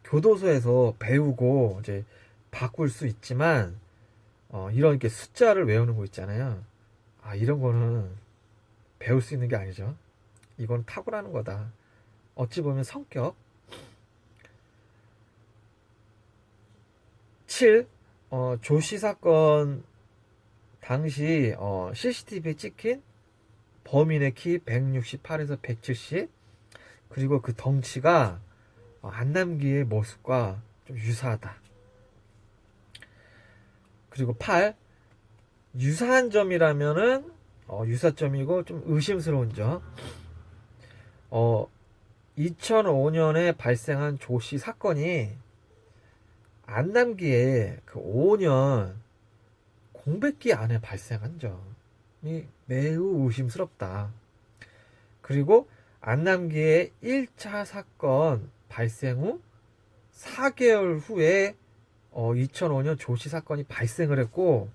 교도소에서 배우고 이제 바꿀 수 있지만 이런 이렇게 숫자를 외우는 거 있잖아요. 이런 거는 배울 수 있는 게 아니죠. 이건 탁월하는 거다. 어찌 보면 성격. 7. 조씨 사건 당시 CCTV에 찍힌 범인의 키 168에서 170, 그리고 그 덩치가 안남기의 모습과 좀 유사하다. 그리고 8. 유사한 점이라면은 유사점이고 좀 의심스러운 점. 2005년에 발생한 조씨 사건이 안남기의 그 5년 공백기 안에 발생한 점이 매우 의심스럽다. 그리고 안남기의 1차 사건 발생 후 4개월 후에 2005년 조씨 사건이 발생을 했고,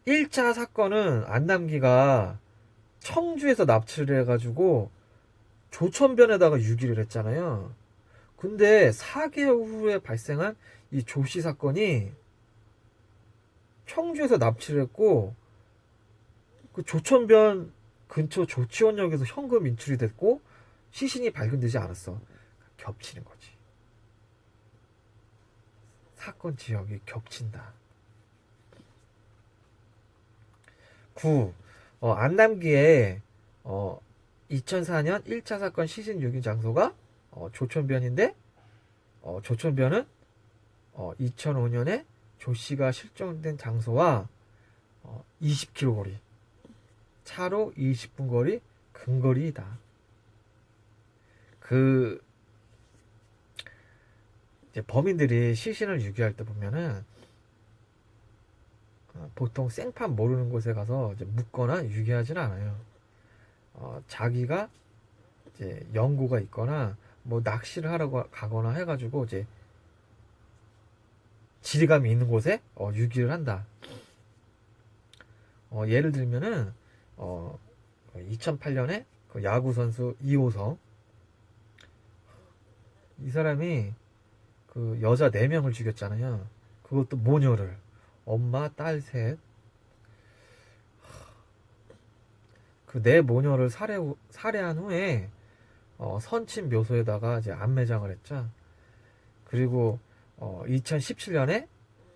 1차 사건은 안남기가 청주에서 납치를 해가지고 조천변에다가 유기를 했잖아요. 근데 4개월 후에 발생한 이 조씨 사건이 청주에서 납치를 했고, 그 조천변 근처 조치원역에서 현금 인출이 됐고, 시신이 발견되지 않았어. 겹치는 거지. 사건 지역이 겹친다. 9. 안남기에 2004년 1차 사건 시신 유기 장소가 조천변인데, 조천변은 2005년에 조씨가 실종된 장소와 20km 거리, 차로 20분 거리 근거리이다. 이제 범인들이 시신을 유기할 때 보면은 보통 생판 모르는 곳에 가서 이제 묻거나 유기하지는 않아요. 자기가 이제 연고가 있거나 뭐 낚시를 하러 가거나 해가지고 이제 지리감이 있는 곳에 유기를 한다. 예를 들면은 2008년에 그 야구 선수 이호성, 이 사람이 그 여자 4명을 죽였잖아요. 그것도 모녀를, 엄마, 딸 셋. 그 4모녀를 살해한 후에 선친 묘소에다가 이제 안매장을 했죠. 그리고 2017년에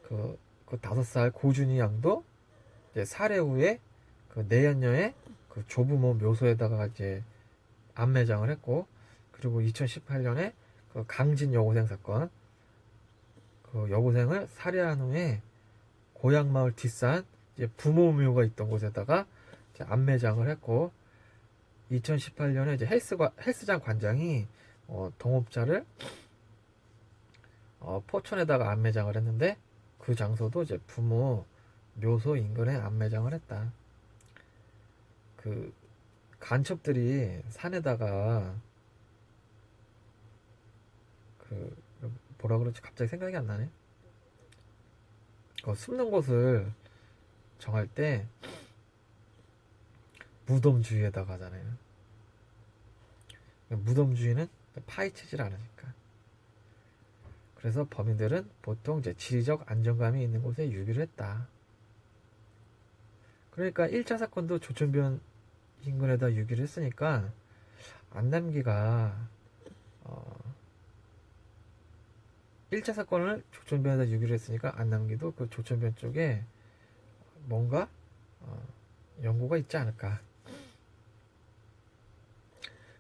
그 5살 고준희 양도 이제 살해 후에 그 내연녀의 그 조부모 묘소에다가 이제 안매장을 했고, 그리고 2018년에 그 강진 여고생 사건, 그 여고생을 살해한 후에 고향마을 뒷산 이제 부모 묘가 있던 곳에다가 이제 안매장을 했고, 2018년에 이제 헬스장 관장이 동업자를 포천에다가 안매장을 했는데, 그 장소도 이제 부모 묘소 인근에 안매장을 했다. 그 간첩들이 산에다가 그 뭐라 그러지 갑자기 생각이 안 나네. 숨는 곳을 정할 때 무덤 주위에다가 하잖아요. 무덤 주위는 파헤치질 않으니까. 그래서 범인들은 보통 이제 지리적 안정감이 있는 곳에 유기를 했다. 그러니까 1차 사건도 조천변 인근에다 유기를 했으니까 안남기가 1차 사건을 조천변에다 유기를 했으니까 안남기도 그 조천변 쪽에 뭔가 연고가 있지 않을까.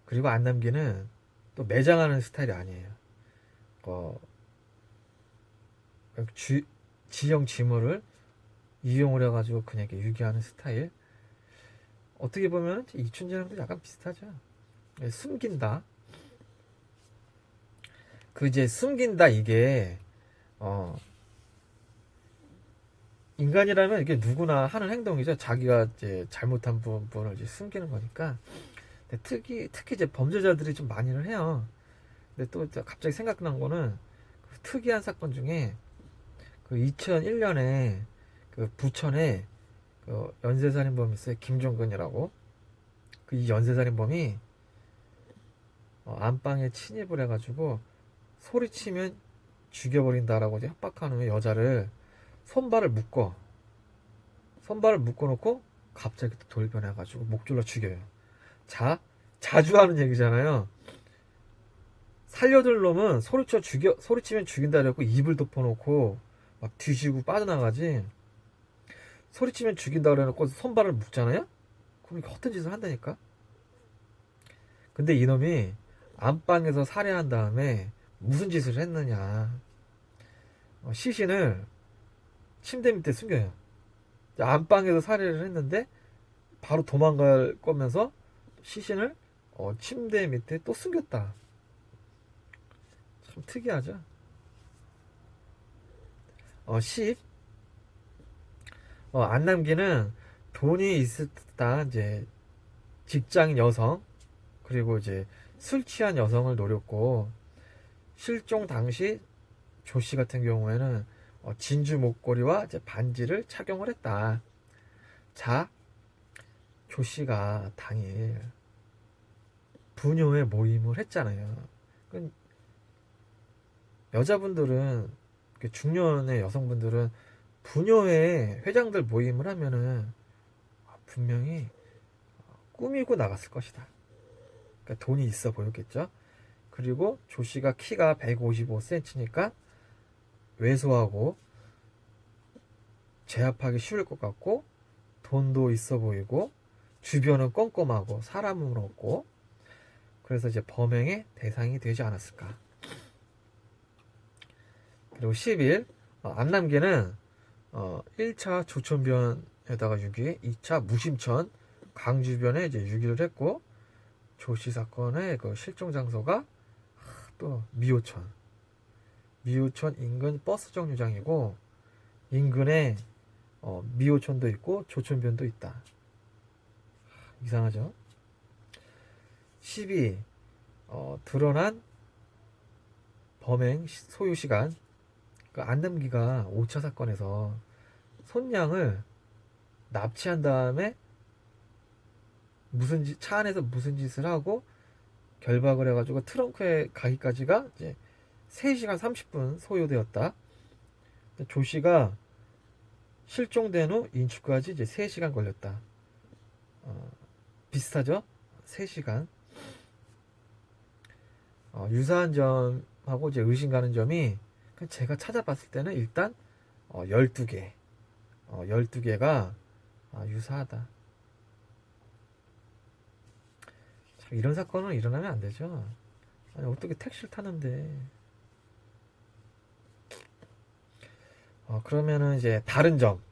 그리고 안남기는 또 매장하는 스타일이 아니에요. 지형 지물을 이용을 해가지고 그냥 이렇게 유기하는 스타일. 어떻게 보면 이춘재랑도 약간 비슷하죠. 숨긴다. 그 이제 숨긴다, 이게 인간이라면 이게 누구나 하는 행동이죠. 자기가 이제 잘못한 부분을 이제 숨기는 거니까. 근데 특히 이제 범죄자들이 좀 많이를 해요. 근데 또 갑자기 생각난 거는 그 특이한 사건 중에 그 2001년에 그 부천에 그 연쇄살인범이 있어요. 김종근이라고. 그 이 연쇄살인범이 안방에 침입을 해가지고 소리치면 죽여버린다라고 이제 협박한 후에 여자를 손발을 묶어놓고 갑자기 또 돌변해가지고 목 졸라 죽여요. 자주 하는 얘기잖아요. 살려둘 놈은 소리치면 죽인다 그랬고 입을 덮어놓고 막 뒤지고 빠져나가지. 소리치면 죽인다 그래놓고 손발을 묶잖아요. 그럼 허튼 짓을 한다니까. 근데 이놈이 안방에서 살해한 다음에 무슨 짓을 했느냐. 시신을 침대 밑에 숨겨요. 안방에서 살해를 했는데 바로 도망갈 거면서 시신을 침대 밑에 또 숨겼다. 참 특이하죠. 10. 안남기는 돈이 있을 듯한 이제 직장인 여성, 그리고 이제 술 취한 여성을 노렸고, 실종 당시 조 씨 같은 경우에는 진주 목걸이와 이제 반지를 착용을 했다. 자, 조 씨가 당일 부녀회 모임을 했잖아요. 그 여자분들은, 중년의 여성분들은 부녀회 회장들 모임을 하면은 분명히 꾸미고 나갔을 것이다. 그러니까 돈이 있어 보였겠죠. 그리고 조 씨가 키가 155cm니까 왜소하고 제압하기 쉬울 것 같고, 돈도 있어 보이고, 주변은 껌껌하고 사람은 없고, 그래서 이제 범행의 대상이 되지 않았을까. 그리고 10일 안남계는 1차 조천변에다가 유기, 2차 무심천 강주변에 이제 유기를 했고, 조씨 사건의 그 실종 장소가 또 미호천 인근 버스 정류장이고, 인근에 미호천도 있고 조천변도 있다. 이상하죠? 12. 드러난 범행 소요 시간. 그 안남기가 5차 사건에서 손냥을 납치한 다음에 차 안에서 무슨 짓을 하고 결박을 해가지고 트렁크에 가기까지가 이제 3시간 30분 소요되었다. 조 씨가 실종된 후 인출까지 이제 3시간 걸렸다. 비슷하죠? 3시간. 유사한 점하고 이제 의심 가는 점이, 제가 찾아봤을 때는 일단 12개. 12개가 유사하다. 참, 이런 사건은 일어나면 안 되죠. 아니, 어떻게 택시를 타는데. 그러면은 이제 다른 점.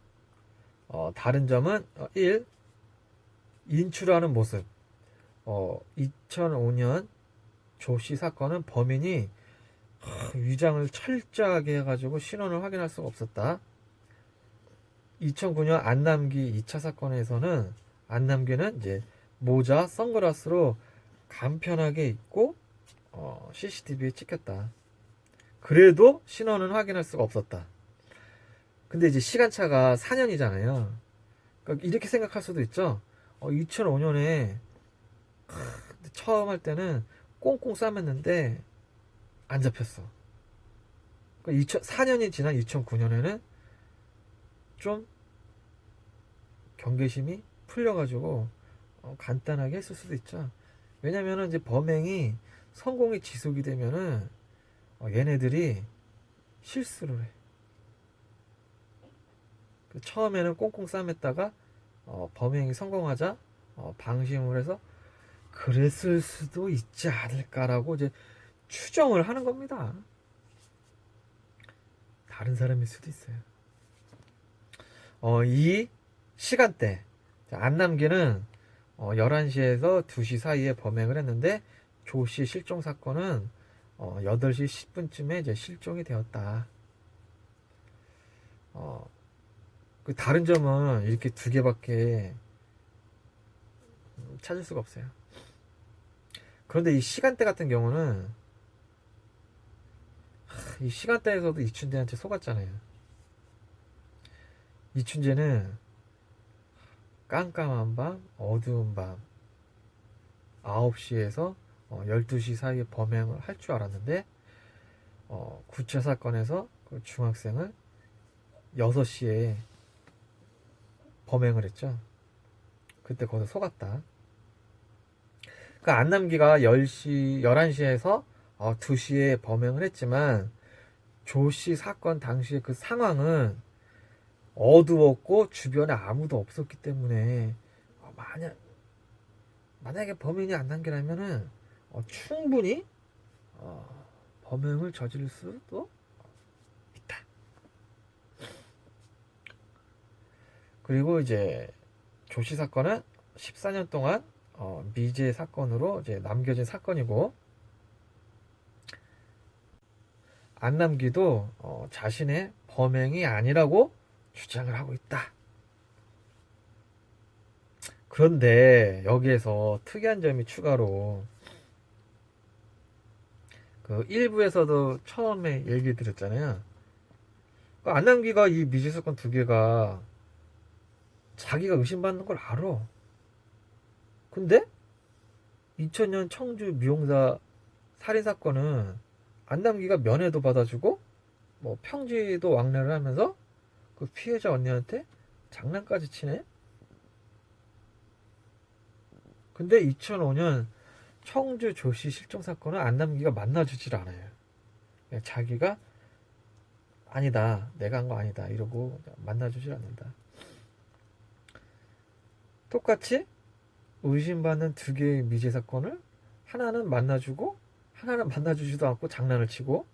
다른 점은 1. 인출하는 모습. 2005년 조씨 사건은 범인이 위장을 철저하게 해가지고 신원을 확인할 수가 없었다. 2009년 안남기 2차 사건에서는 안남기는 이제 모자, 선글라스로 간편하게 입고 CCTV에 찍혔다. 그래도 신원은 확인할 수가 없었다. 근데 이제 시간차가 4년이잖아요. 그러니까 이렇게 생각할 수도 있죠. 2005년에 처음 할 때는 꽁꽁 싸맸는데 안 잡혔어. 그러니까 4년이 지난 2009년에는 좀 경계심이 풀려가지고 간단하게 했을 수도 있죠. 왜냐면은 이제 범행이 성공이 지속이 되면은 얘네들이 실수를 해. 처음에는 꽁꽁 싸맸다가 범행이 성공하자 방심을 해서 그랬을 수도 있지 않을까라고 이제 추정을 하는 겁니다. 다른 사람일 수도 있어요. 이 시간대, 안남기는 11시에서 2시 사이에 범행을 했는데, 조씨 실종 사건은 8시 10분쯤에 이제 실종이 되었다. 그 다른 점은 이렇게 2개밖에 찾을 수가 없어요. 그런데 이 시간대 같은 경우는 이 시간대에서도 이춘재한테 속았잖아요. 이춘재는 깜깜한 밤, 어두운 밤 9시에서 12시 사이에 범행을 할 줄 알았는데, 9차 사건에서 그 중학생을 6시에 범행을 했죠. 그때 거기서 속았다. 그 안남기가 11시에서 2시에 범행을 했지만, 조씨 사건 당시의 그 상황은 어두웠고 주변에 아무도 없었기 때문에 만약에 범인이 안남기라면은 충분히 범행을 저지를 수도 있다. 그리고 이제 조씨 사건은 14년 동안 미제 사건으로 이제 남겨진 사건이고, 안남기도 자신의 범행이 아니라고 주장을 하고 있다. 그런데 여기에서 특이한 점이 추가로 그 일부에서도 처음에 얘기 드렸잖아요. 그 안남기가 이 미제 사건 두 개가 자기가 의심받는 걸 알아. 근데 2000년 청주 미용사 살인 사건은 안남기가 면회도 받아주고 뭐 평지도 왕래를 하면서 그 피해자 언니한테 장난까지 치네. 근데 2005년 청주 조씨 실종 사건은 안남기가 만나주질 않아요. 그냥 자기가 아니다, 내가 한 거 아니다 이러고 만나주질 않는다. 똑같이 의심받는 두 개의 미제 사건을 하나는 만나주고 하나는 만나주지도 않고 장난을 치고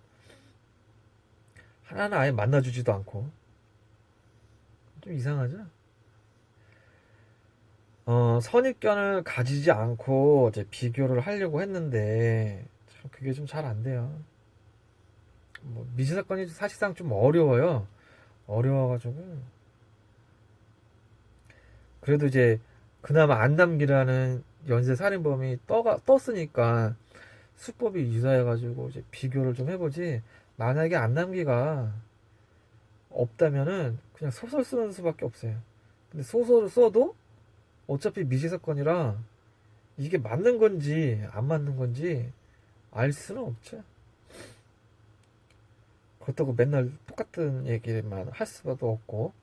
하나는 아예 만나주지도 않고. 좀 이상하죠? 선입견을 가지지 않고 이제 비교를 하려고 했는데 참 그게 좀 잘 안 돼요. 뭐 미제 사건이 사실상 좀 어려워요. 어려워가지고 그래도 이제 그나마 안담기라는 연쇄 살인범이 떴으니까 수법이 유사해가지고 이제 비교를 좀 해보지. 만약에 안남기가 없다면은 그냥 소설 쓰는 수밖에 없어요. 근데 소설을 써도 어차피 미제 사건이라 이게 맞는 건지 안 맞는 건지 알 수는 없죠. 그렇다고 맨날 똑같은 얘기만 할 수도 없고.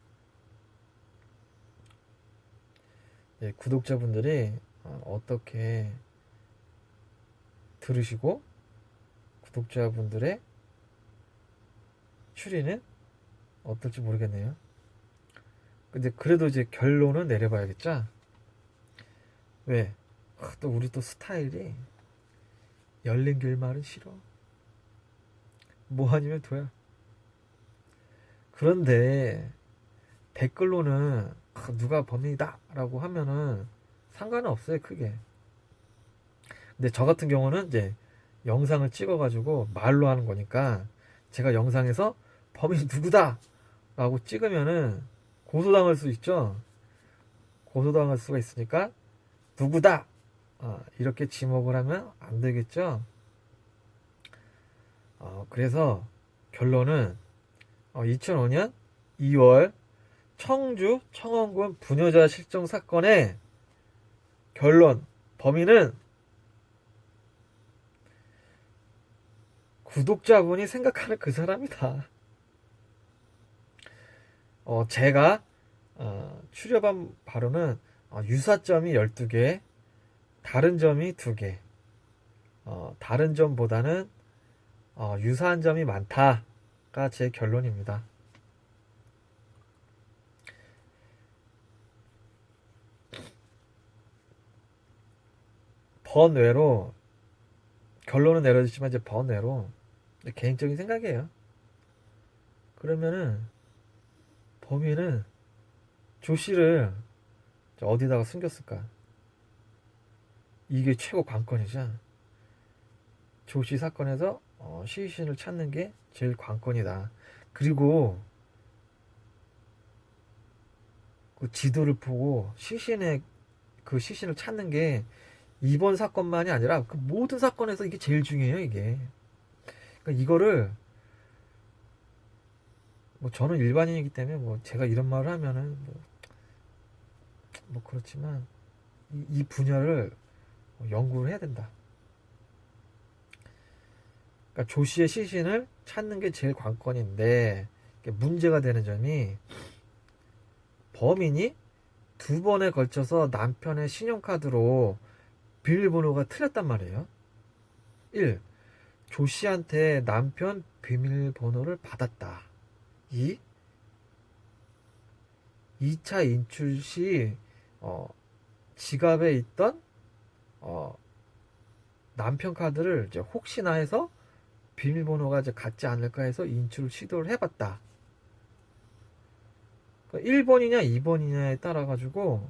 구독자분들이 어떻게 들으시고 구독자분들의 추리는 어떨지 모르겠네요. 근데 그래도 이제 결론은 내려봐야겠죠. 왜? 또 우리 또 스타일이 열린 결말은 싫어. 뭐 아니면 둬야. 그런데 댓글로는 누가 범인이다 라고 하면은 상관은 없어요, 크게. 근데 저 같은 경우는 이제 영상을 찍어가지고 말로 하는 거니까 제가 영상에서 범인이 누구다 라고 찍으면은 고소당할 수 있죠. 고소당할 수가 있으니까 누구다 이렇게 지목을 하면 안 되겠죠. 그래서 결론은 2005년 2월 청주 청원군 부녀자 실종 사건의 결론, 범인은 구독자분이 생각하는 그 사람이다. 제가 추려본 바로는 유사점이 12개, 다른 점이 2개. 다른 점보다는 유사한 점이 많다가 제 결론입니다. 번외로 결론은 내려지지만 이제 번외로 개인적인 생각이에요. 그러면은 범인은 조 씨를 어디다가 숨겼을까? 이게 최고 관건이죠. 조 씨 사건에서 시신을 찾는 게 제일 관건이다. 그리고 그 지도를 보고 그 시신을 찾는 게 이번 사건만이 아니라 그 모든 사건에서 이게 제일 중요해요, 이게. 그러니까 이거를 뭐 저는 일반인이기 때문에 뭐 제가 이런 말을 하면은 뭐 그렇지만 이 분야를 연구를 해야 된다. 그러니까 조 씨의 시신을 찾는 게 제일 관건인데 문제가 되는 점이 범인이 2번에 걸쳐서 남편의 신용카드로 비밀번호가 틀렸단 말이에요. 1. 조 씨한테 남편 비밀번호를 받았다. 2. 2차 인출 시 지갑에 있던 남편 카드를 이제 혹시나 해서 비밀번호가 이제 같지 않을까 해서 인출 시도를 해봤다. 그러니까 1번이냐 2번이냐에 따라 가지고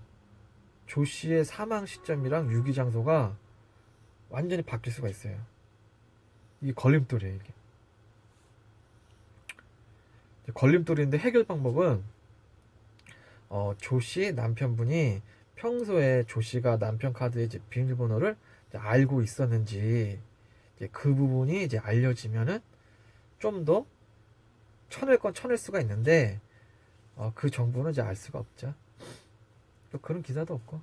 조 씨의 사망 시점이랑 유기 장소가 완전히 바뀔 수가 있어요. 이게 걸림돌이에요, 이게. 걸림돌인데 해결 방법은 조 씨 남편분이 평소에 조 씨가 남편 카드의 이제 비밀번호를 이제 알고 있었는지 이제 그 부분이 이제 알려지면은 좀 더 쳐낼 건 쳐낼 수가 있는데 그 정보는 이제 알 수가 없죠. 그런 기사도 없고.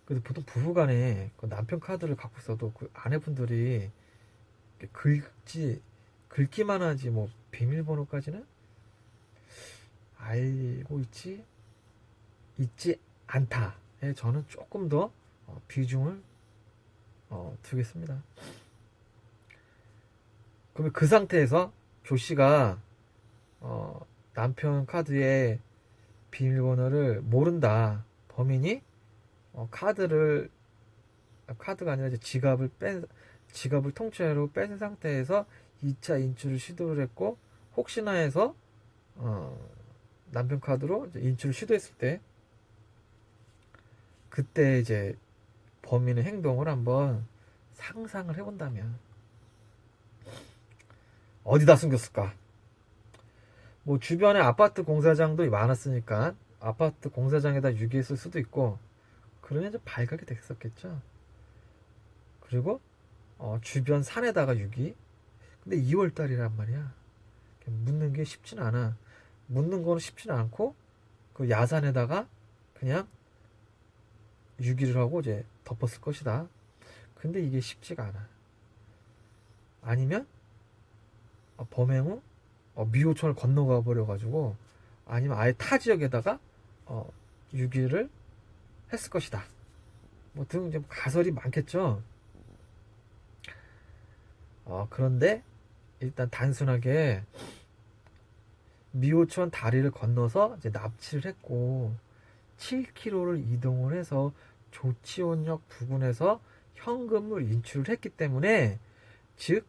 그래서 보통 부부간에 그 남편 카드를 갖고 있어도 그 아내분들이 긁기만 하지 뭐 비밀번호까지는 알고 있지 않다. 저는 조금 더 비중을 두겠습니다. 그러면 그 상태에서 조 씨가 남편 카드의 비밀번호를 모른다. 범인이 카드가 아니라 이제 지갑을 통째로 뺀 상태에서 2차 인출을 시도를 했고, 혹시나 해서 남편 카드로 이제 인출을 시도했을 때, 그때 이제 범인의 행동을 한번 상상을 해본다면 어디다 숨겼을까? 뭐 주변에 아파트 공사장도 많았으니까 아파트 공사장에다 유기했을 수도 있고, 그러면 이제 발각이 됐었겠죠. 그리고 주변 산에다가 유기. 근데 2월 달이란 말이야. 묻는 게 쉽진 않아. 묻는 거는 쉽지는 않고 그 야산에다가 그냥 유기를 하고 이제 덮었을 것이다. 근데 이게 쉽지가 않아. 아니면 범행 후 미호천을 건너가 버려가지고, 아니면 아예 타 지역에다가 유기를 했을 것이다. 뭐 등 이제 가설이 많겠죠. 그런데 일단 단순하게 미호천 다리를 건너서 이제 납치를 했고 7km를 이동을 해서 조치원역 부근에서 현금을 인출을 했기 때문에, 즉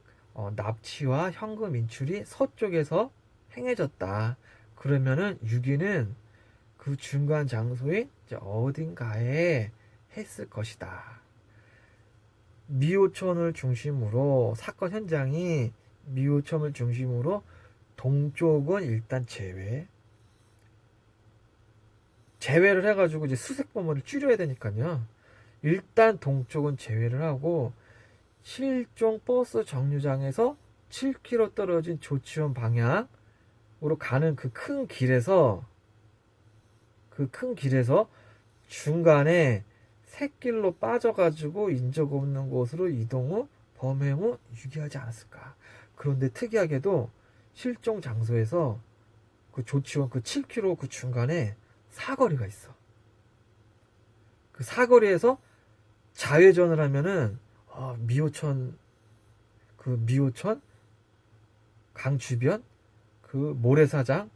납치와 현금 인출이 서쪽에서 행해졌다. 그러면은 유기는 그 중간 장소인 이제 어딘가에 했을 것이다. 미호천을 중심으로 사건 현장이 미호천을 중심으로 동쪽은 일단 제외를 해가지고 이제 수색 범위를 줄여야 되니까요. 일단 동쪽은 제외를 하고 실종 버스 정류장에서 7km 떨어진 조치원 방향으로 가는 그 큰 길에서 중간에 샛길로 빠져가지고 인적 없는 곳으로 이동 후 범행 후 유기하지 않았을까. 그런데 특이하게도 실종 장소에서 그 조치원 그 7km 그 중간에 사거리가 있어. 그 사거리에서 좌회전을 하면은 미호천 강 주변 그 모래사장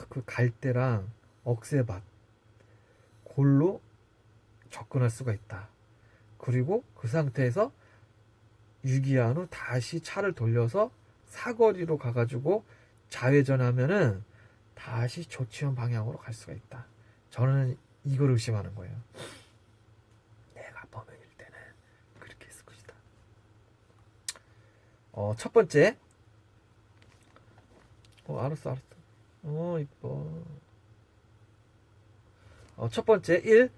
그 갈대랑 억새밭 골로 접근할 수가 있다. 그리고 그 상태에서 유기한 후 다시 차를 돌려서 사거리로 가가지고 좌회전하면은 다시 조치원 방향으로 갈 수가 있다. 저는 이걸 의심하는 거예요. 내가 범인일 때는 그렇게 했을 것이다. 첫 번째. 알았어. 이뻐. 첫 번째 1.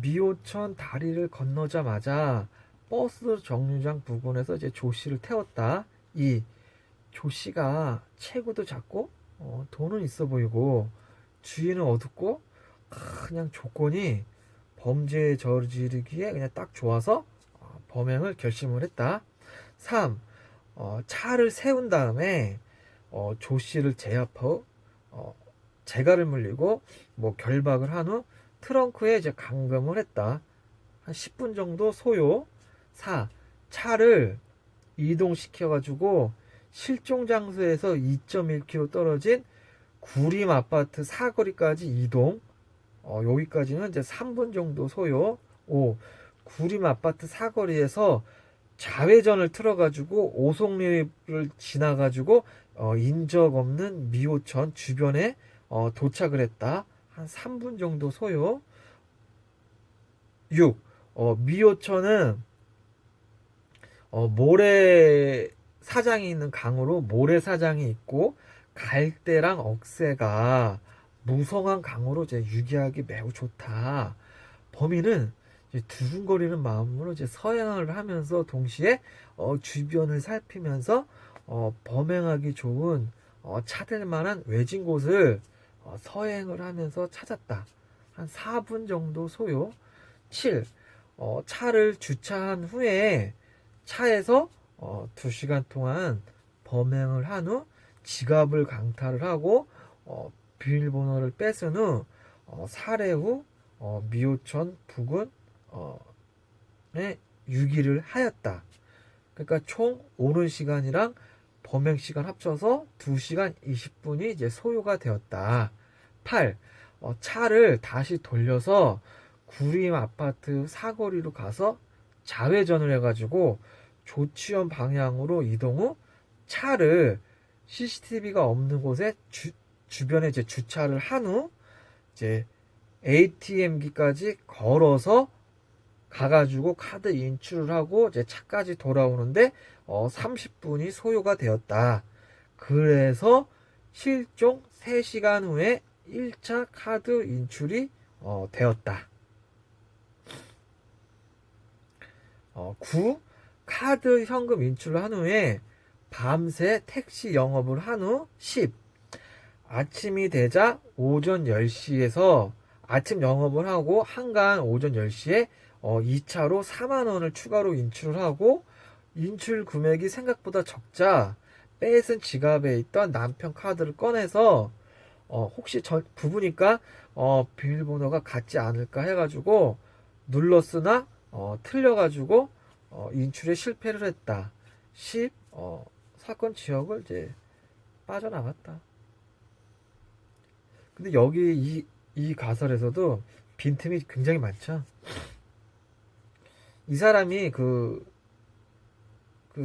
미호천 다리를 건너자마자 버스 정류장 부근에서 이제 조 씨를 태웠다. 2. 조 씨가 체구도 작고 돈은 있어 보이고 주인은 어둡고 그냥 조건이 범죄에 저지르기에 그냥 딱 좋아서 범행을 결심을 했다. 3. 차를 세운 다음에 조 씨를 제압하고 재갈을 물리고 뭐 결박을 한 후 트렁크에 이제 감금을 했다. 한 10분 정도 소요. 4. 차를 이동시켜가지고 실종 장소에서 2.1km 떨어진 구림 아파트 사거리까지 이동. 여기까지는 이제 3분 정도 소요. 5. 구림 아파트 사거리에서 좌회전을 틀어가지고 오송리를 지나가지고 인적 없는 미호천 주변에 도착을 했다. 한 3분 정도 소요. 6. 미호천은 모래사장이 있는 강으로 모래사장이 있고 갈대랑 억새가 무성한 강으로 이제 유기하기 매우 좋다. 범인은 이제 두근거리는 마음으로 이제 서행을 하면서 동시에 주변을 살피면서 범행하기 좋은 찾을 만한 외진 곳을 서행을 하면서 찾았다. 한 4분 정도 소요. 7. 차를 주차한 후에 차에서 2시간 동안 범행을 한 후 지갑을 강탈을 하고 비밀번호를 뺏은 후 살해 후 미호천 부근에 유기를 하였다. 그러니까 총 오는 시간이랑 범행 시간 합쳐서 2시간 20분이 이제 소요가 되었다. 8. 차를 다시 돌려서 구림 아파트 사거리로 가서 좌회전을 해가지고 조치원 방향으로 이동 후 차를 CCTV가 없는 곳에 주변에 이제 주차를 한 후 이제 ATM기까지 걸어서 가가지고 카드 인출을 하고 이제 차까지 돌아오는데 30분이 소요가 되었다. 그래서 실종 3시간 후에 1차 카드 인출이 되었다. 9. 카드 현금 인출을 한 후에 밤새 택시 영업을 한 후 10. 아침이 되자 오전 10시에서 아침 영업을 하고 한간 오전 10시에 2차로 4만원을 추가로 인출을 하고 인출 금액이 생각보다 적자 뺏은 지갑에 있던 남편 카드를 꺼내서 혹시 부부니까 비밀번호가 같지 않을까 해가지고 눌렀으나 틀려가지고 인출에 실패를 했다. 10. 사건 지역을 이제 빠져나갔다. 근데 여기 이 가설에서도 빈틈이 굉장히 많죠. 이 사람이 그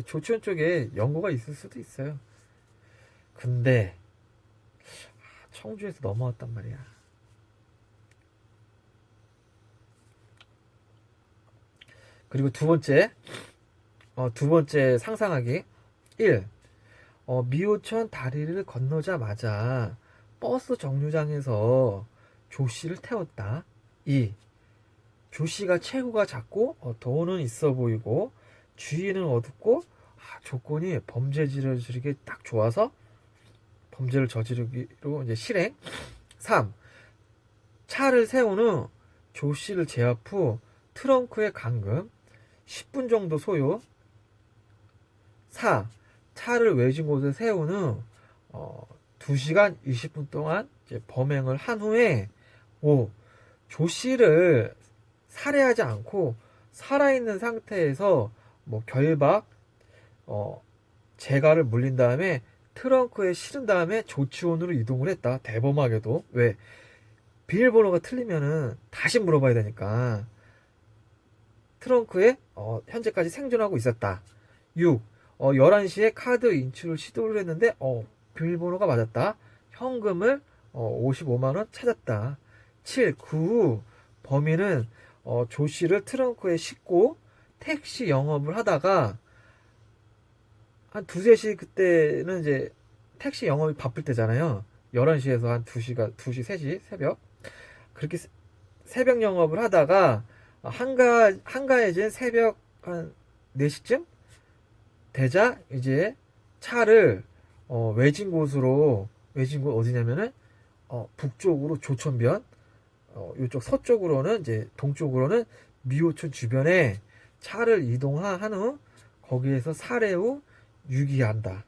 조치원 쪽에 연고가 있을 수도 있어요. 근데 청주에서 넘어왔단 말이야. 그리고 두 번째 상상하기. 1. 미호천 다리를 건너자마자 버스 정류장에서 조씨를 태웠다. 2. 조씨가 체구가 작고 돈은 있어 보이고 주의는 어둡고 조건이 범죄지를 저지르기 딱 좋아서 범죄를 저지르기로 이제 실행. 3. 차를 세운 후 조씨를 제압 후 트렁크에 감금 10분 정도 소요. 4. 차를 외진 곳에 세운 후 2시간 20분 동안 이제 범행을 한 후에 5. 조씨를 살해하지 않고 살아있는 상태에서 뭐 결박, 재갈을 물린 다음에 트렁크에 실은 다음에 조치원으로 이동을 했다. 대범하게도. 왜? 비밀번호가 틀리면은 다시 물어봐야 되니까. 트렁크에 현재까지 생존하고 있었다. 6. 11시에 카드 인출을 시도를 했는데 비밀번호가 맞았다. 현금을 55만원 찾았다. 7. 그 후 범인은 조씨를 트렁크에 싣고 택시 영업을 하다가 한 2, 3시 그때는 이제 택시 영업이 바쁠 때잖아요. 11시에서 한 2시, 3시 새벽. 그렇게 새벽 영업을 하다가 한가해진 새벽 한 4시쯤 되자 이제 차를 외진 곳 어디냐면은 북쪽으로 조천변, 이쪽 서쪽으로는 이제 동쪽으로는 미호천 주변에 차를 이동한 후 거기에서 살해 후 유기한다.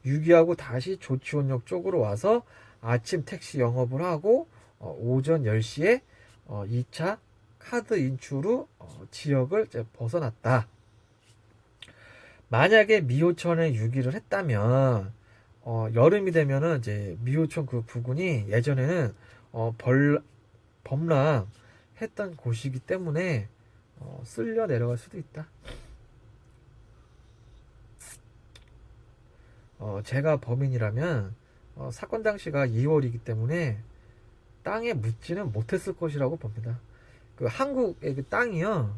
유기하고 다시 조치원역 쪽으로 와서 아침 택시 영업을 하고 오전 10시에 2차 카드 인출 후 지역을 이제 벗어났다. 만약에 미호천에 유기를 했다면 여름이 되면은 이제 미호천 그 부근이 예전에는 범람 했던 곳이기 때문에 쓸려 내려갈 수도 있다. 제가 범인이라면 사건 당시가 2월이기 때문에 땅에 묻지는 못했을 것이라고 봅니다. 그 한국의 그 땅이요,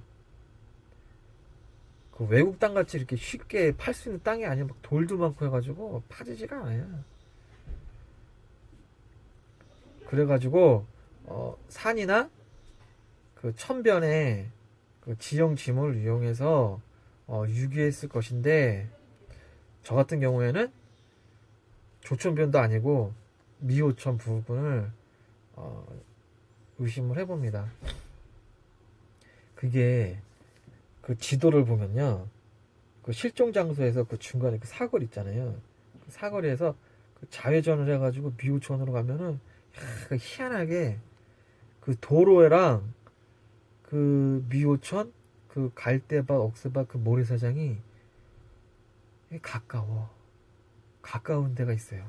그 외국 땅 같이 이렇게 쉽게 팔 수 있는 땅이 아니야. 막 돌도 많고 해가지고 파지지가 않아요. 그래가지고 산이나 그 천변에 그 지형 지물을 이용해서 유기했을 것인데, 저 같은 경우에는 조천변도 아니고 미호천 부분을 어, 의심을 해봅니다. 그게 그 지도를 보면요, 그 실종 장소에서 그 중간에 그 사거리 있잖아요. 그 사거리에서 그 좌회전을 해가지고 미호천으로 가면은 그 희한하게 그 도로랑 그 미호천 그 갈대밭 억새밭 그 모래사장이 가까운 데가 있어요.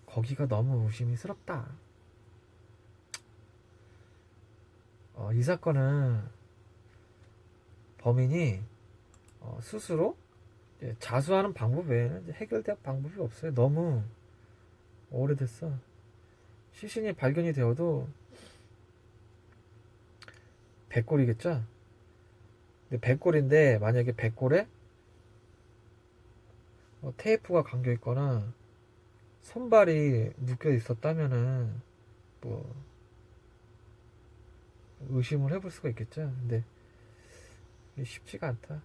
거기가 너무 의심스럽다. 이 사건은 범인이 스스로 자수하는 방법 외에는 이제 해결될 방법이 없어요. 너무 오래됐어. 시신이 발견이 되어도 백골이겠죠? 근데 백골인데 만약에 백골에 테이프가 감겨 있거나 손발이 묶여 있었다면은 뭐 의심을 해볼 수가 있겠죠. 근데 이게 쉽지가 않다.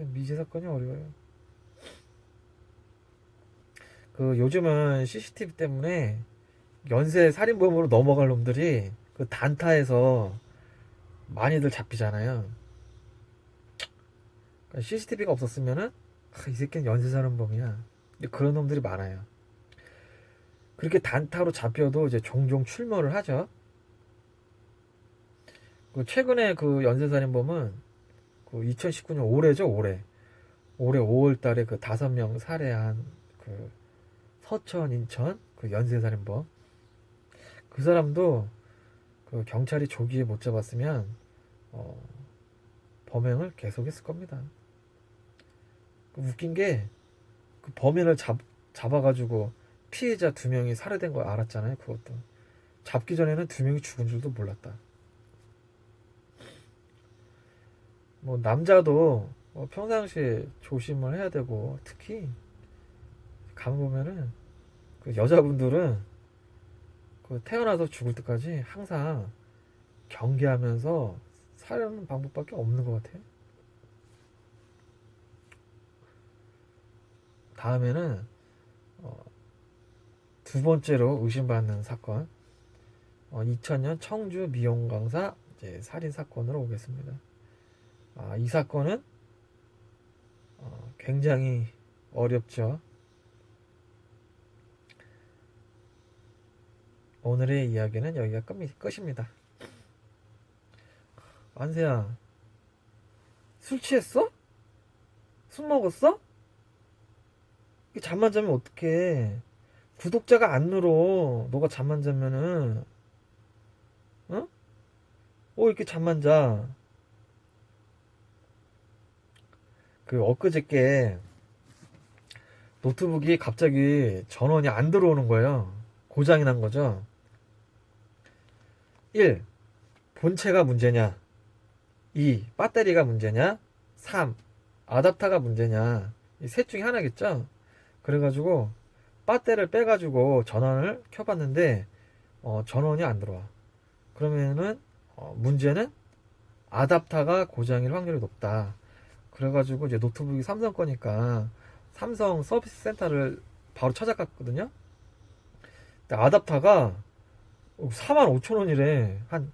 미제 사건이 어려워요. 그 요즘은 CCTV 때문에 연쇄 살인범으로 넘어갈 놈들이 그 단타에서 많이들 잡히잖아요. CCTV가 없었으면은 이 새끼는 연쇄 살인범이야. 그런 놈들이 많아요. 그렇게 단타로 잡혀도 이제 종종 출몰을 하죠. 그 최근에 그 연쇄살인범은 그 2019년 올해죠, 올해 5월 달에 그 5명 살해한 그 서천, 인천 그 연쇄살인범. 그 사람도 그 경찰이 조기에 못 잡았으면 범행을 계속했을 겁니다. 웃긴 게 그 범인을 잡아가지고 피해자 2명이 살해된 걸 알았잖아요. 그것도 잡기 전에는 2명이 죽은 줄도 몰랐다. 뭐 남자도 평상시에 조심을 해야 되고, 특히 가만 보면은 그 여자분들은 그 태어나서 죽을 때까지 항상 경계하면서 살려는 방법밖에 없는 것 같아요. 다음에는 2번째로 의심받는 사건, 2000년 청주 미용 강사 살인 사건으로 오겠습니다. 이 사건은 굉장히 어렵죠. 오늘의 이야기는 여기가 끝입니다. 안세야, 술 취했어? 술 먹었어? 잠만 자면 어떡해. 구독자가 안 늘어. 너가 잠만 자면은. 어? 이렇게 잠만 자. 그 엊그저께 노트북이 갑자기 전원이 안 들어오는 거예요. 고장이 난 거죠. 1. 본체가 문제냐? 2. 배터리가 문제냐? 3. 아답터가 문제냐? 이 셋 중에 하나겠죠? 그래가지고 배터리를 빼가지고 전원을 켜봤는데 전원이 안 들어와. 그러면은 문제는 아답터가 고장일 확률이 높다. 그래가지고 이제 노트북이 삼성 거니까 삼성 서비스 센터를 바로 찾아갔거든요. 근데 아답터가 45,000원이래. 한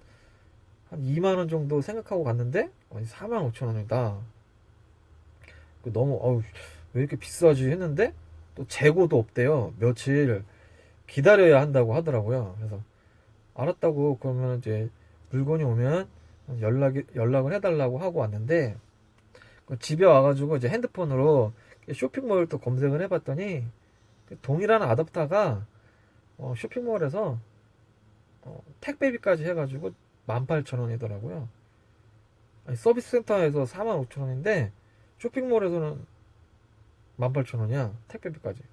2만원 정도 생각하고 갔는데 45,000원이다. 너무 왜 이렇게 비싸지 했는데 또 재고도 없대요. 며칠 기다려야 한다고 하더라고요. 그래서 알았다고, 그러면 이제 물건이 오면 연락을 해달라고 하고 왔는데, 집에 와가지고 이제 핸드폰으로 쇼핑몰을 또 검색을 해봤더니 동일한 아답터가 쇼핑몰에서 택배비까지 해가지고 18,000원이더라고요. 서비스 센터에서 45,000원인데 쇼핑몰에서는 18,000원이야. 택배비까지.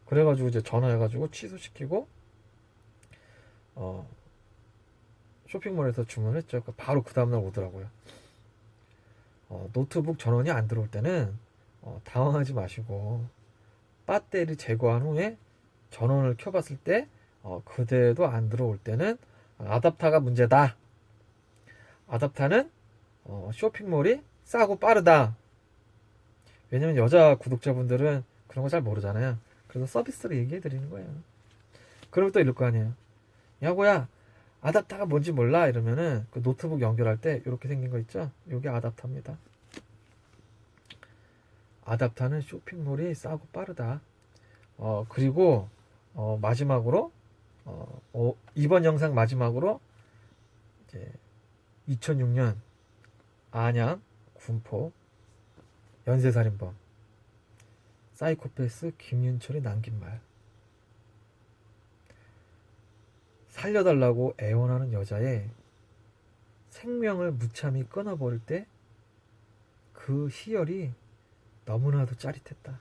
그래가지고 이제 전화해가지고 취소시키고 쇼핑몰에서 주문했죠. 바로 그 다음날 오더라고요. 노트북 전원이 안 들어올 때는 당황하지 마시고 배터리 제거한 후에 전원을 켜봤을 때 그대도 안 들어올 때는 아답타가 문제다. 아답타는 쇼핑몰이 싸고 빠르다. 왜냐면 여자 구독자분들은 그런 거 잘 모르잖아요. 그래서 서비스를 얘기해 드리는 거예요. 그러면 또 이럴 거 아니에요. 야구야, 아답타가 뭔지 몰라? 이러면은 그 노트북 연결할 때 이렇게 생긴 거 있죠? 이게 아답타입니다. 아답타는 쇼핑몰이 싸고 빠르다. 그리고 마지막으로 이번 영상 마지막으로 이제 2006년 안양 군포 연쇄살인범 사이코패스 김윤철이 남긴 말. 살려달라고 애원하는 여자의 생명을 무참히 끊어버릴 때 그 희열이 너무나도 짜릿했다.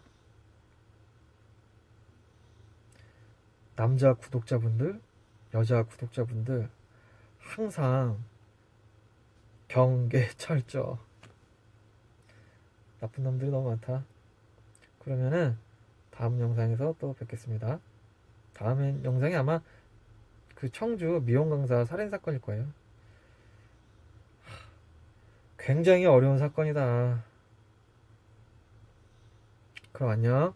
남자 구독자분들, 여자 구독자분들 항상 경계 철저. 나쁜 놈들이 너무 많다. 그러면은 다음 영상에서 또 뵙겠습니다. 다음 영상이 아마 그 청주 미용 강사 살인 사건일 거예요. 굉장히 어려운 사건이다. 그럼 안녕.